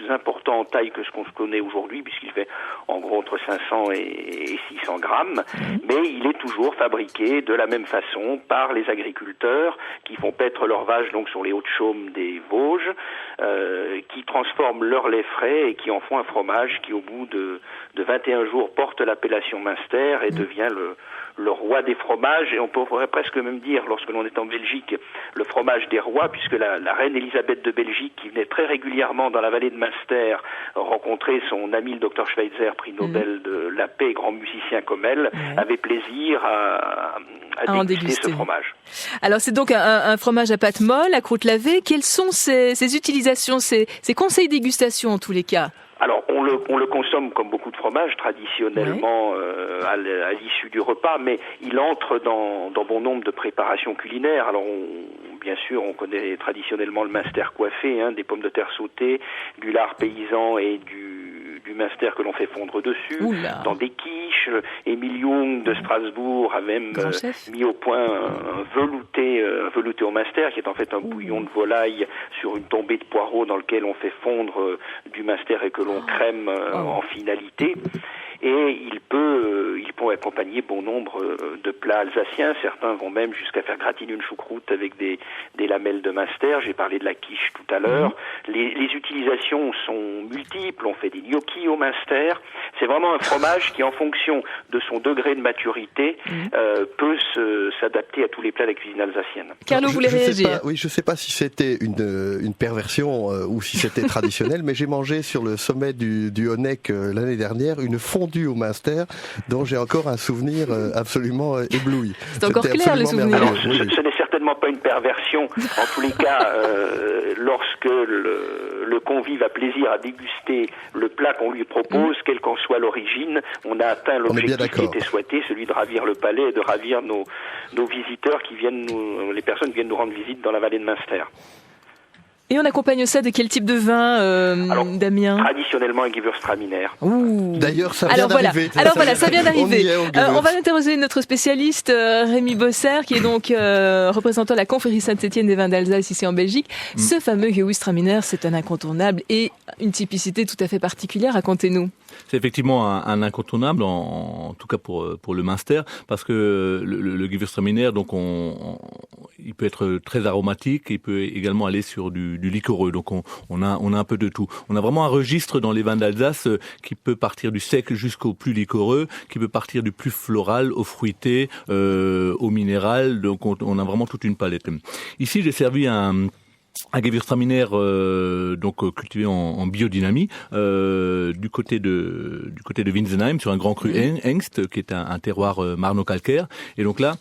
Speaker 1: important en taille que ce qu'on se connaît aujourd'hui, puisqu'il fait en gros entre 500 et 600 grammes, mais il est toujours fabriqué de la même façon par les agriculteurs qui font paître leurs vaches donc sur les Hautes-Chaumes des Vosges, qui transforment leur lait frais et qui en font un fromage qui au bout de 21 jours porte l'appellation Münster et devient le roi des fromages, et on pourrait presque même dire, lorsque l'on est en Belgique, le fromage des rois, puisque la reine Elisabeth de Belgique, qui venait très régulièrement dans la vallée de Münster rencontrer son ami le docteur Schweitzer, prix Nobel de la paix, grand musicien comme elle, avait plaisir à déguster ce fromage.
Speaker 3: Alors c'est donc un fromage à pâte molle, à croûte lavée. Quelles sont ses utilisations, ses conseils dégustation en tous les cas ?
Speaker 1: Alors, on le consomme comme beaucoup de fromages traditionnellement à l'issue du repas, mais il entre dans bon nombre de préparations culinaires. Alors, bien sûr, on connaît traditionnellement le Münster coiffé, des pommes de terre sautées, du lard paysan et du du Münster que l'on fait fondre dessus,
Speaker 3: Oula.
Speaker 1: dans des quiches. Émile Young de Strasbourg a même mis au point un velouté au Münster, qui est en fait un bouillon de volaille sur une tombée de poireaux dans lequel on fait fondre du Münster et que l'on crème en finalité. Et il peut accompagner bon nombre de plats alsaciens. Certains vont même jusqu'à faire gratiner une choucroute avec des lamelles de Münster. J'ai parlé de la quiche tout à l'heure. Les utilisations sont multiples. On fait des gnocchis au Münster. C'est vraiment un fromage qui, en fonction de son degré de maturité, peut s'adapter à tous les plats de la cuisine alsacienne.
Speaker 3: Carlo voulait réagir.
Speaker 6: Je sais pas si c'était une perversion ou si c'était traditionnel, mais j'ai mangé sur le sommet du Honeck l'année dernière une fondue au Münster dont j'ai encore un souvenir absolument ébloui.
Speaker 3: C'est encore clair le souvenir.
Speaker 1: Alors, ce n'est certainement pas une perversion. En tous les cas, lorsque le convive a plaisir à déguster le plat qu'on lui propose, quelle qu'en soit l'origine, on a atteint l'objectif qui était souhaité, celui de ravir le palais et de ravir nos visiteurs les personnes qui viennent nous rendre visite dans la vallée de Münster.
Speaker 3: Et on accompagne ça de quel type de vin, Damien?
Speaker 1: Traditionnellement un Gewürztraminer.
Speaker 6: D'ailleurs, ça vient d'arriver.
Speaker 3: Ça vient d'arriver. On va interroger notre spécialiste Rémi Bosser, qui est donc représentant la confrérie Saint-Étienne des vins d'Alsace ici en Belgique. Ce fameux Gewürztraminer, c'est un incontournable et une typicité tout à fait particulière. Racontez-nous.
Speaker 5: C'est effectivement un incontournable, en tout cas pour le Münster, parce que le Gewürztraminer, donc il peut être très aromatique, il peut également aller sur du liquoreux, donc on a un peu de tout. On a vraiment un registre dans les vins d'Alsace qui peut partir du sec jusqu'au plus liquoreux, qui peut partir du plus floral au fruité, au minéral, donc on a vraiment toute une palette. Ici, j'ai servi un Gewürztraminer donc cultivé en biodynamie du côté de Winsenheim sur un grand cru Hengst qui est un terroir marno-calcaire, et donc là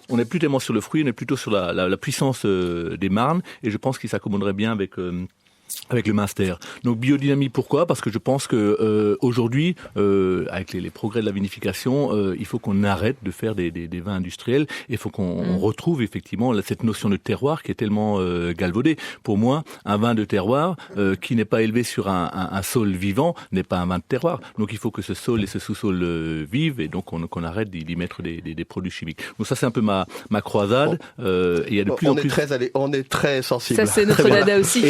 Speaker 5: on n'est plus tellement sur le fruit, on est plutôt sur la puissance des marnes, et je pense qu'il s'accommoderait bien avec le Münster. Donc biodynamie, pourquoi? Parce que je pense que aujourd'hui, avec les progrès de la vinification, il faut qu'on arrête de faire des vins industriels, et il faut qu'on retrouve effectivement cette notion de terroir qui est tellement galvaudée. Pour moi, un vin de terroir qui n'est pas élevé sur un sol vivant n'est pas un vin de terroir. Donc il faut que ce sol et ce sous-sol vivent, et donc qu'on arrête d'y mettre des produits chimiques. Donc ça, c'est un peu ma croisade. Et il y a de plus en plus...
Speaker 6: On est très sensible.
Speaker 3: Ça, c'est notre dada aussi.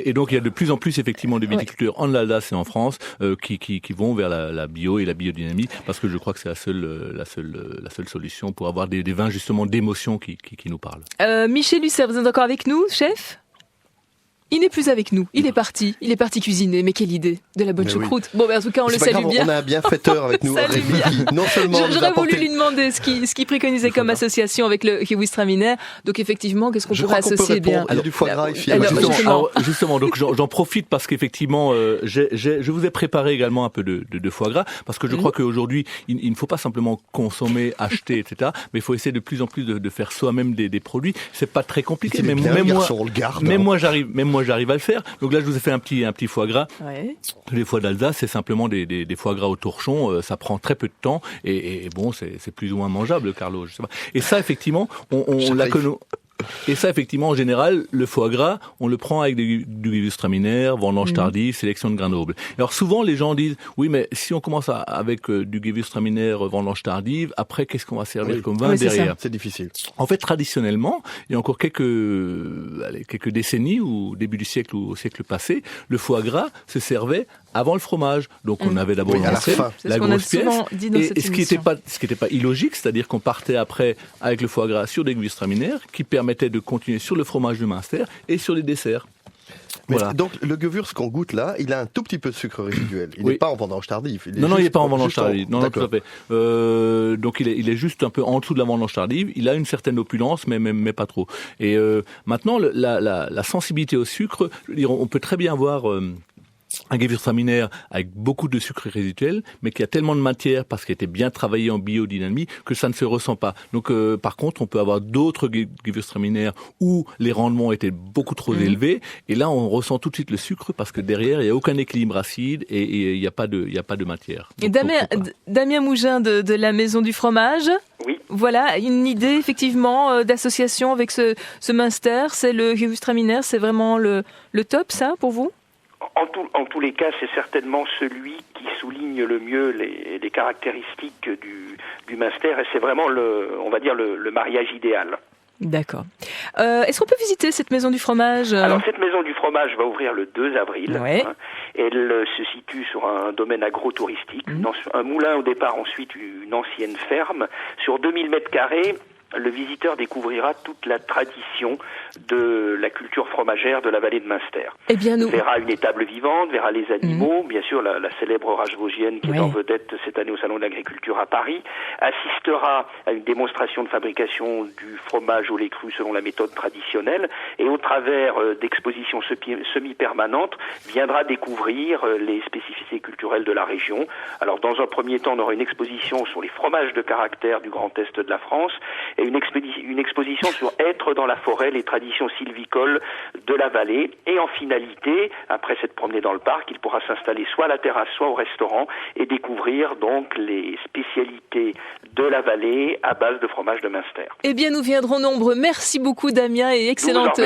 Speaker 5: Et donc il y a de plus en plus effectivement de viticulteurs en Alsace et en France qui vont vers la bio et la biodynamie, parce que je crois que c'est la seule solution pour avoir des vins justement d'émotion qui nous parlent.
Speaker 3: Michel Lucet, vous êtes encore avec nous, chef? Il n'est plus avec nous, il est parti cuisiner, mais quelle idée, de la bonne choucroute. Oui. Bon, en tout cas, on le salue bien.
Speaker 6: On a un bienfaiteur avec nous, non seulement
Speaker 3: j'aurais voulu lui demander ce qu'il préconisait comme association avec le Gewürztraminer. Donc effectivement, qu'est-ce qu'on pourrait associer bien?
Speaker 6: Il y a du foie gras ici.
Speaker 5: Justement, donc j'en profite parce qu'effectivement, je vous ai préparé également un peu de foie gras, parce que je crois qu'aujourd'hui, il ne faut pas simplement consommer, acheter, etc., mais il faut essayer de plus en plus de faire soi-même des produits. C'est pas très compliqué, même moi j'arrive à le faire. Donc là, je vous ai fait un petit foie gras. Ouais. Les foies d'Alsace, c'est simplement des foie gras au torchon. Ça prend très peu de temps et bon, c'est plus ou moins mangeable, Carlo. Je sais pas. Et ça, effectivement, on l'a connu. Et ça, effectivement, en général, le foie gras, on le prend avec du Gewürztraminer, vendange tardive, sélection de grains nobles. Alors souvent, les gens disent, oui, mais si on commence avec du Gewürztraminer, vendange tardive, après, qu'est-ce qu'on va servir comme vin derrière?
Speaker 6: C'est difficile.
Speaker 5: En fait, traditionnellement, il y a encore quelques décennies, ou début du siècle ou au siècle passé, le foie gras se servait avant le fromage. Donc on avait d'abord la grosse pièce. Et ce qui n'était pas illogique, c'est-à-dire qu'on partait après avec le foie gras sur des Gewürztraminer qui permettaient de continuer sur le fromage de Münster et sur les desserts.
Speaker 6: Voilà. Donc le Gewürz qu'on goûte là, il a un tout petit peu de sucre résiduel. Il n'est pas en vendange tardive.
Speaker 5: Non, il n'est pas en vendange tardive. Non, tout à fait. Donc il est juste un peu en dessous de la vendange tardive. Il a une certaine opulence, mais pas trop. Et maintenant, la sensibilité au sucre, je veux dire, on peut très bien avoir un Gewürztraminer avec beaucoup de sucre résiduel, mais qui a tellement de matière parce qu'il était bien travaillé en biodynamie que ça ne se ressent pas. Donc, par contre, on peut avoir d'autres Gewürztraminer où les rendements étaient beaucoup trop élevés, et là, on ressent tout de suite le sucre parce que derrière, il n'y a aucun équilibre acide et il n'y a pas de matière.
Speaker 3: Donc, et Damien Mougin de la Maison du Fromage.
Speaker 1: Oui.
Speaker 3: Voilà, une idée effectivement d'association avec ce Münster. C'est le Gewürztraminer, c'est vraiment le top, ça, pour vous?
Speaker 1: En tous les cas, c'est certainement celui qui souligne le mieux les caractéristiques du Münster, et c'est vraiment le mariage idéal.
Speaker 3: D'accord. Est-ce qu'on peut visiter cette maison du fromage?
Speaker 1: Alors, cette maison du fromage va ouvrir le 2 avril.
Speaker 3: Ouais.
Speaker 1: Elle se situe sur un domaine agro-touristique. Dans un moulin au départ, ensuite une ancienne ferme. Sur 2000 mètres carrés, le visiteur découvrira toute la tradition de la culture fromagère de la vallée de Münster.
Speaker 3: Eh bien, nous
Speaker 1: verra une étable vivante, verra les animaux, bien sûr la célèbre rage vosgienne qui est en vedette cette année au Salon de l'Agriculture à Paris, assistera à une démonstration de fabrication du fromage au lait cru selon la méthode traditionnelle, et au travers d'expositions semi-permanentes, viendra découvrir les spécificités culturelles de la région. Alors, dans un premier temps, on aura une exposition sur les fromages de caractère du Grand Est de la France, et une exposition sur être dans la forêt, les traditions sylvicoles de la vallée. Et en finalité, après s'être promené dans le parc, il pourra s'installer soit à la terrasse, soit au restaurant, et découvrir donc les spécialités de la vallée à base de fromage de Münster.
Speaker 3: Eh bien, nous viendrons nombreux. Merci beaucoup, Damien, et excellente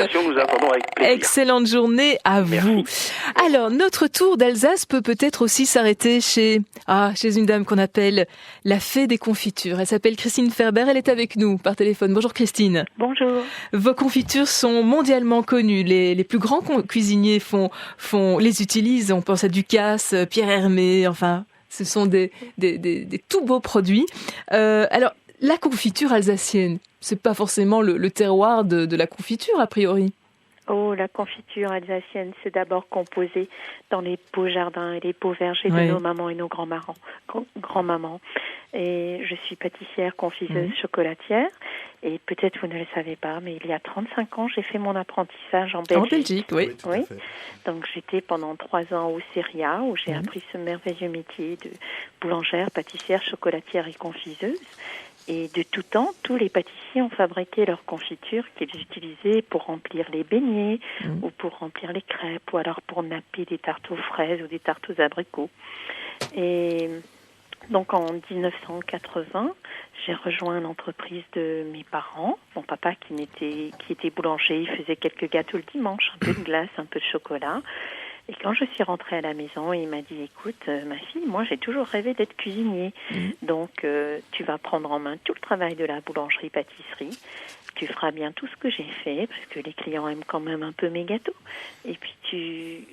Speaker 3: journée à vous. Alors, notre tour d'Alsace peut-être aussi s'arrêter chez une dame qu'on appelle la fée des confitures. Elle s'appelle Christine Ferber, elle est avec nous par téléphone. Bonjour Christine.
Speaker 7: Bonjour.
Speaker 3: Vos confitures sont mondialement connues. Les plus grands cuisiniers les utilisent. On pense à Ducasse, Pierre Hermé, enfin, ce sont des tout beaux produits. Alors, la confiture alsacienne, c'est pas forcément le terroir de la confiture, a priori.
Speaker 7: Oh, la confiture alsacienne, c'est d'abord composé dans les beaux jardins et les beaux vergers de nos mamans et nos grands-mamans. Et je suis pâtissière, confiseuse, chocolatière. Et peut-être vous ne le savez pas, mais il y a 35 ans, j'ai fait mon apprentissage en Belgique.
Speaker 3: En Belgique, oui.
Speaker 7: Donc j'étais pendant 3 ans au Seria, où j'ai appris ce merveilleux métier de boulangère, pâtissière, chocolatière et confiseuse. Et de tout temps, tous les pâtissiers ont fabriqué leurs confitures qu'ils utilisaient pour remplir les beignets, ou pour remplir les crêpes, ou alors pour napper des tartes aux fraises ou des tartes aux abricots. Et donc en 1980, j'ai rejoint l'entreprise de mes parents. Mon papa qui était boulanger, il faisait quelques gâteaux le dimanche, un peu de glace, un peu de chocolat. Et quand je suis rentrée à la maison, il m'a dit, écoute, ma fille, moi j'ai toujours rêvé d'être cuisinier. Donc tu vas prendre en main tout le travail de la boulangerie-pâtisserie. Tu feras bien tout ce que j'ai fait, parce que les clients aiment quand même un peu mes gâteaux. Et puis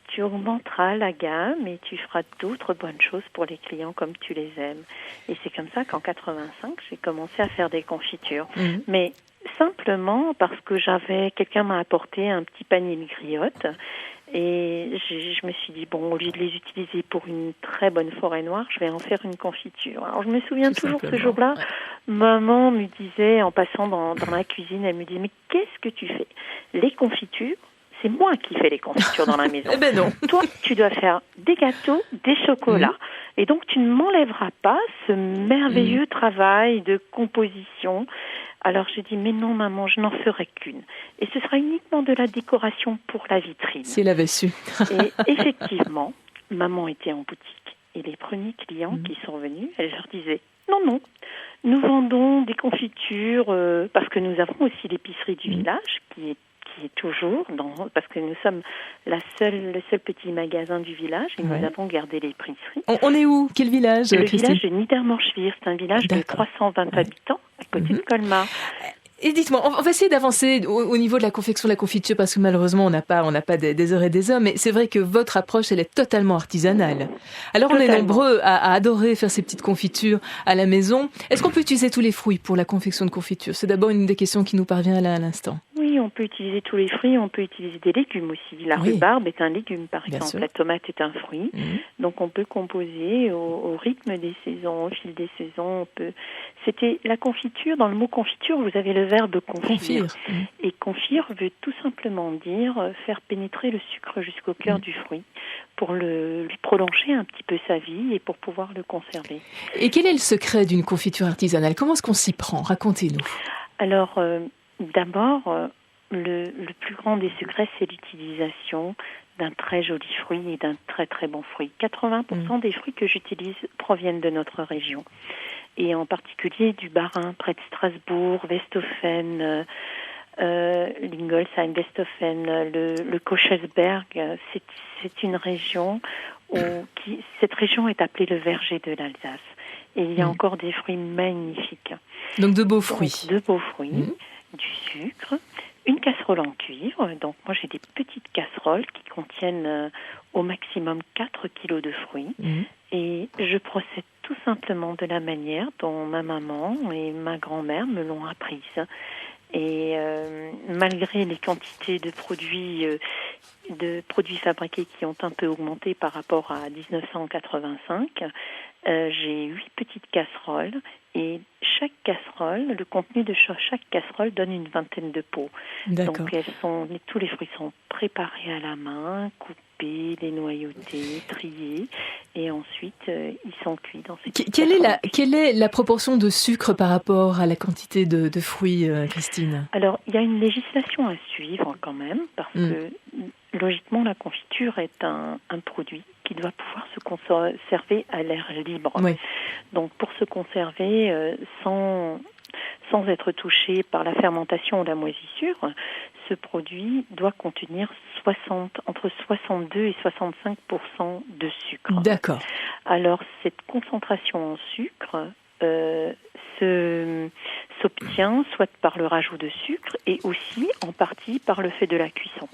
Speaker 7: tu augmenteras la gamme et tu feras d'autres bonnes choses pour les clients comme tu les aimes. Et c'est comme ça qu'en 85, j'ai commencé à faire des confitures. Mais simplement parce que quelqu'un m'a apporté un petit panier de griottes. Et je me suis dit, bon, au lieu de les utiliser pour une très bonne forêt noire, je vais en faire une confiture. Alors, je me souviens toujours ce jour-là, maman me disait, en passant dans la cuisine, elle me disait, mais qu'est-ce que tu fais? Les confitures, c'est moi qui fais les confitures dans la maison.
Speaker 3: Eh ben non.
Speaker 7: Toi, tu dois faire des gâteaux, des chocolats. Et donc, tu ne m'enlèveras pas ce merveilleux travail de composition. Alors, j'ai dit, mais non, maman, je n'en ferai qu'une. Et ce sera uniquement de la décoration pour la vitrine.
Speaker 3: Si elle avait su.
Speaker 7: Et effectivement, maman était en boutique. Et les premiers clients qui sont venus, elle leur disait, non, nous vendons des confitures, parce que nous avons aussi l'épicerie du village, qui est toujours parce que nous sommes le seul petit magasin du village et nous avons gardé l'épicerie.
Speaker 3: On est où? Quel village,
Speaker 7: Le
Speaker 3: Christine?
Speaker 7: village de Niedermorschwihr, c'est un village de 320 habitants à côté de Colmar.
Speaker 3: Et dites-moi, on va essayer d'avancer au niveau de la confection de la confiture parce que malheureusement on n'a pas des heures et des heures, mais c'est vrai que votre approche elle est totalement artisanale. Alors on est nombreux à adorer faire ces petites confitures à la maison. Est-ce qu'on peut utiliser tous les fruits pour la confection de confiture? C'est d'abord une des questions qui nous parvient là à l'instant.
Speaker 7: Oui, on peut utiliser tous les fruits, on peut utiliser des légumes aussi. La rhubarbe est un légume par exemple, la tomate est un fruit. Donc on peut composer au rythme des saisons, au fil des saisons. C'était la confiture, dans le mot confiture, vous avez le verbe confire. Et confire veut tout simplement dire faire pénétrer le sucre jusqu'au cœur du fruit pour lui prolonger un petit peu sa vie et pour pouvoir le conserver.
Speaker 3: Et quel est le secret d'une confiture artisanale? Comment est-ce qu'on s'y prend? Racontez-nous.
Speaker 7: Alors, d'abord, le plus grand des secrets, c'est l'utilisation d'un très joli fruit et d'un très très bon fruit. 80% des fruits que j'utilise proviennent de notre région. Et en particulier du Bas-Rhin, près de Strasbourg, Westhofen, l'Ingolsheim, Westhofen, le Kochelsberg, c'est une région cette région est appelée le verger de l'Alsace. Et il y a encore des fruits magnifiques.
Speaker 3: Donc de beaux fruits.
Speaker 7: De beaux fruits, du sucre, une casserole en cuivre. Donc moi j'ai des petites casseroles qui contiennent au maximum 4 kilos de fruits. Et je procède tout simplement de la manière dont ma maman et ma grand-mère me l'ont apprise. Et malgré les quantités de produits fabriqués qui ont un peu augmenté par rapport à 1985, j'ai 8 petites casseroles et chaque casserole, le contenu de chaque casserole donne une vingtaine de pots.
Speaker 3: D'accord.
Speaker 7: Donc tous les fruits sont préparés à la main, coupés, dénoyautés, triés et ensuite ils sont cuits dans ces
Speaker 3: Quelle est la proportion de sucre par rapport à la quantité de fruits, Christine ?
Speaker 7: Alors, il y a une législation à suivre quand même parce que logiquement, la confiture est un produit qui doit pouvoir se conserver à l'air libre.
Speaker 3: Oui.
Speaker 7: Donc, pour se conserver sans être touché par la fermentation ou la moisissure, ce produit doit contenir entre 62 et 65% de sucre.
Speaker 3: D'accord.
Speaker 7: Alors, cette concentration en sucre s'obtient soit par le rajout de sucre et aussi en partie par le fait de la cuisson.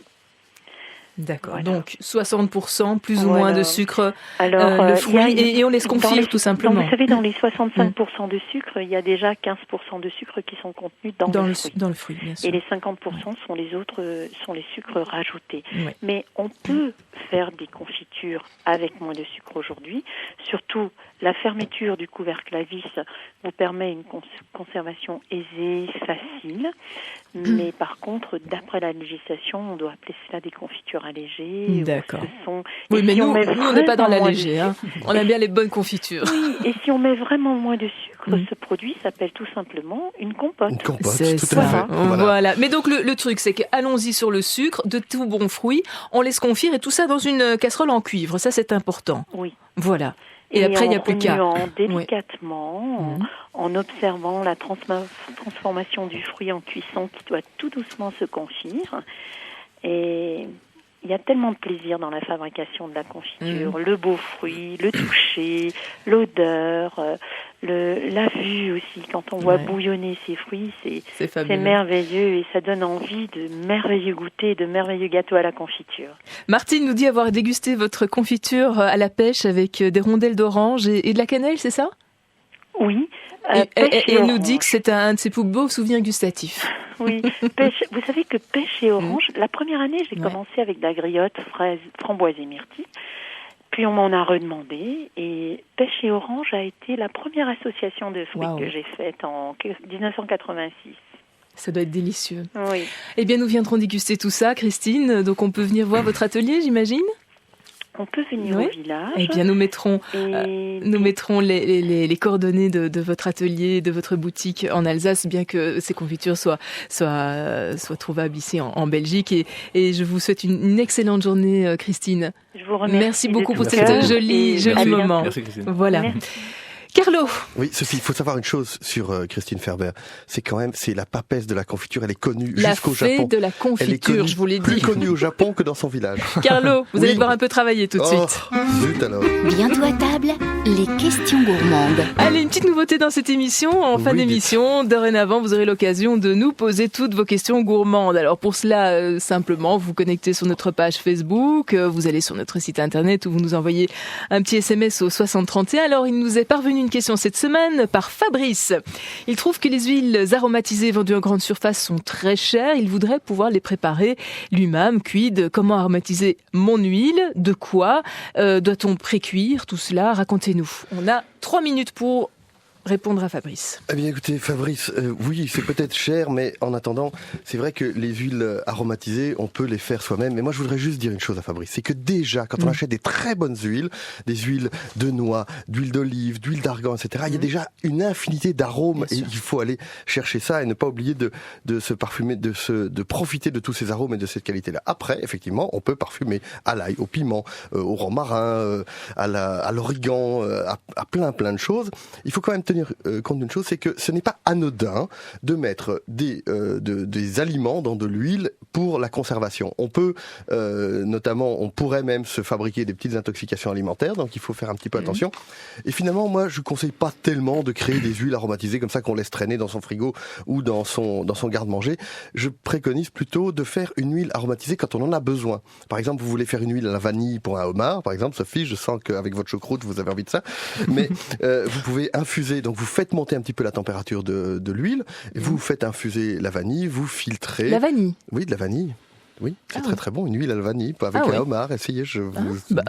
Speaker 3: D'accord,
Speaker 7: Voilà.
Speaker 3: donc 60% plus ou moins de sucre, le fruit, et on laisse confire tout simplement.
Speaker 7: Donc, vous savez, dans les 65% de sucre, il y a déjà 15% de sucre qui sont contenus dans le fruit.
Speaker 3: Dans le fruit, bien sûr.
Speaker 7: Et les 50% sont les sucres rajoutés.
Speaker 3: Oui.
Speaker 7: Mais on peut faire des confitures avec moins de sucre aujourd'hui. Surtout, la fermeture du couvercle à vis vous permet une conservation aisée, facile. Mais par contre, d'après la législation, on doit appeler cela des confitures allégées.
Speaker 3: D'accord.
Speaker 7: Oui,
Speaker 3: mais nous, on n'est pas dans l'allégé. Hein. On a bien les bonnes confitures.
Speaker 7: Oui, et si on met vraiment moins de sucre, ce produit s'appelle tout simplement une compote.
Speaker 6: Une compote,
Speaker 3: c'est
Speaker 6: tout
Speaker 3: ça.
Speaker 6: à fait.
Speaker 3: Voilà. Mais donc le truc, c'est qu'allons-y sur le sucre, de tout bons fruits, on laisse confire et tout ça dans une casserole en cuivre. Ça, c'est important.
Speaker 7: Oui.
Speaker 3: Voilà. Et après, il n'y a plus qu'à.
Speaker 7: Délicatement, en observant la transformation du fruit en cuisson qui doit tout doucement se confire. Et il y a tellement de plaisir dans la fabrication de la confiture. Le beau fruit, le toucher, l'odeur, la vue aussi. Quand on voit bouillonner ces fruits, c'est merveilleux et ça donne envie de merveilleux goûter, de merveilleux gâteaux à la confiture.
Speaker 3: Martine nous dit avoir dégusté votre confiture à la pêche avec des rondelles d'orange et de la cannelle, c'est ça ?
Speaker 7: Oui.
Speaker 3: Et elle nous dit que c'est un de ses plus beaux souvenirs gustatifs.
Speaker 7: Oui, vous savez que pêche et orange, la première année, j'ai commencé avec de la griotte, fraises, framboises et myrtilles. Puis on m'en a redemandé et pêche et orange a été la première association de fruits que j'ai faite en 1986.
Speaker 3: Ça doit être délicieux.
Speaker 7: Oui.
Speaker 3: Eh bien, nous viendrons déguster tout ça, Christine. Donc, on peut venir voir votre atelier, j'imagine ?
Speaker 7: On peut venir au village.
Speaker 3: Eh bien, nous mettrons les coordonnées de votre atelier, de votre boutique en Alsace, bien que ces confitures soient trouvables ici en Belgique. Et je vous souhaite une excellente journée, Christine.
Speaker 7: Je vous remercie.
Speaker 3: Merci beaucoup pour cette joli moment.
Speaker 5: Merci, Christine.
Speaker 3: Voilà.
Speaker 7: Merci.
Speaker 3: Carlo.
Speaker 6: Oui, Sophie, il faut savoir une chose sur Christine Ferber. C'est la papesse de la confiture. Elle est connue
Speaker 3: la
Speaker 6: jusqu'au Japon.
Speaker 3: La fée de la confiture, je vous l'ai dit.
Speaker 6: Plus connue au Japon que dans son village.
Speaker 3: Carlo, vous allez devoir un peu travailler tout de suite.
Speaker 6: Zut alors.
Speaker 2: Bientôt à table, les questions gourmandes.
Speaker 3: Allez, une petite nouveauté dans cette émission. En fin d'émission, dorénavant, vous aurez l'occasion de nous poser toutes vos questions gourmandes. Alors pour cela, simplement, vous connectez sur notre page Facebook, vous allez sur notre site internet où vous nous envoyez un petit SMS au 6031. Alors, il nous est parvenu une question cette semaine par Fabrice. Il trouve que les huiles aromatisées vendues en grande surface sont très chères. Il voudrait pouvoir les préparer lui-même. Quid, comment aromatiser mon huile ? De quoi doit-on précuire tout cela ? Racontez-nous. On a 3 minutes pour répondre à Fabrice.
Speaker 6: Eh bien écoutez Fabrice, oui c'est peut-être cher mais en attendant c'est vrai que les huiles aromatisées on peut les faire soi-même, mais moi je voudrais juste dire une chose à Fabrice, c'est que déjà quand on achète des très bonnes huiles, des huiles de noix, d'huile d'olive, d'huile d'argan, etc. Il y a déjà une infinité d'arômes et il faut aller chercher ça et ne pas oublier de se parfumer, de profiter de tous ces arômes et de cette qualité-là. Après effectivement on peut parfumer à l'ail, au piment, au romarin, à l'origan, à plein de choses. Il faut quand même tenir compte d'une chose, c'est que ce n'est pas anodin de mettre des aliments dans de l'huile pour la conservation. On peut, notamment, on pourrait même se fabriquer des petites intoxications alimentaires, donc il faut faire un petit peu attention. Et finalement, moi, je conseille pas tellement de créer des huiles aromatisées comme ça qu'on laisse traîner dans son frigo ou dans son garde-manger. Je préconise plutôt de faire une huile aromatisée quand on en a besoin. Par exemple, vous voulez faire une huile à la vanille pour un homard, par exemple, Sophie, je sens qu'avec votre choucroute, vous avez envie de ça. Mais vous pouvez infuser, donc vous faites monter un petit peu la température de l'huile, vous faites infuser la vanille, vous filtrez.
Speaker 3: La vanille?
Speaker 6: Oui, de la vanille. Oui, c'est très très bon, une huile à la vanille avec un homard. Essayez,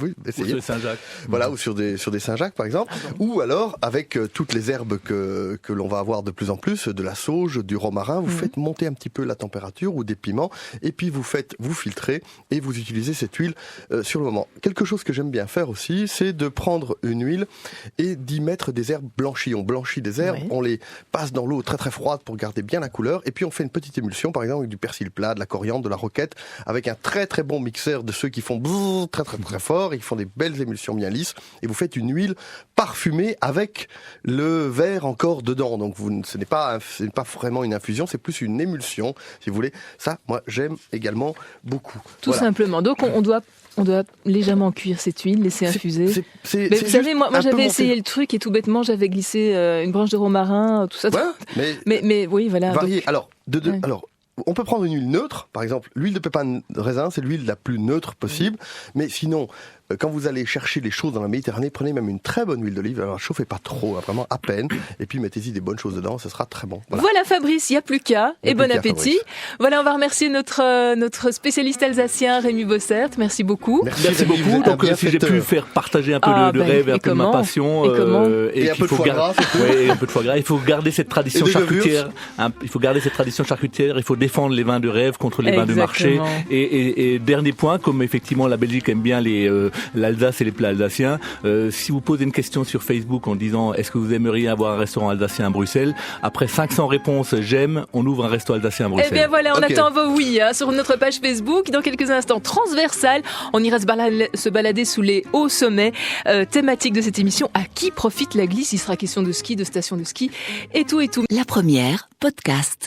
Speaker 6: oui, essayez.
Speaker 5: Ou sur des Saint-Jacques.
Speaker 6: Voilà, ou sur des Saint-Jacques par exemple, ou alors avec toutes les herbes que l'on va avoir de plus en plus, de la sauge, du romarin, vous faites monter un petit peu la température ou des piments, et puis vous filtrez et vous utilisez cette huile sur le moment. Quelque chose que j'aime bien faire aussi, c'est de prendre une huile et d'y mettre des herbes blanchies. On blanchit des herbes, on les passe dans l'eau très très froide pour garder bien la couleur, et puis on fait une petite émulsion, par exemple avec du persil plat, de la coriandre, de la roquette, avec un très très bon mixeur de ceux qui font très très très fort et qui font des belles émulsions bien lisses, et vous faites une huile parfumée avec le verre encore dedans. Donc ce n'est pas vraiment une infusion, c'est plus une émulsion, si vous voulez. Ça, moi, j'aime également beaucoup.
Speaker 3: Tout simplement. Donc on doit légèrement cuire cette huile, laisser infuser. Mais vous savez, moi j'avais essayé le truc et tout bêtement, j'avais glissé une branche de romarin, tout ça.
Speaker 6: Ouais,
Speaker 3: mais oui, voilà.
Speaker 6: Varié.
Speaker 3: Donc...
Speaker 6: Alors, on peut prendre une huile neutre, par exemple, l'huile de pépins de raisin, c'est l'huile la plus neutre possible, mais sinon, quand vous allez chercher les choses dans la Méditerranée, prenez même une très bonne huile d'olive, alors chauffez pas trop, vraiment à peine, et puis mettez-y des bonnes choses dedans, ce sera très bon.
Speaker 3: Voilà Fabrice, il n'y a plus qu'à, et bon appétit. Voilà, on va remercier notre spécialiste alsacien Rémi Bossert, merci beaucoup.
Speaker 5: Merci beaucoup, donc si j'ai pu faire partager un peu de rêve, un peu de ma passion,
Speaker 6: et un peu de foie gras,
Speaker 5: un peu de foie gras, il faut garder cette tradition charcutière, il faut défendre les vins de rêve contre les vins de marché, et dernier point, comme effectivement la Belgique aime bien l'Alsace et les plats alsaciens, si vous posez une question sur Facebook en disant est-ce que vous aimeriez avoir un restaurant alsacien à Bruxelles, après 500 réponses j'aime, on ouvre un resto alsacien à Bruxelles.
Speaker 3: Eh bien voilà, on attend vos oui sur notre page Facebook. Dans quelques instants, Transversal, on ira se balader sous les hauts sommets. Thématique de cette émission, à qui profite la glisse? Il sera question de ski, de station de ski et tout.
Speaker 2: La première, podcast.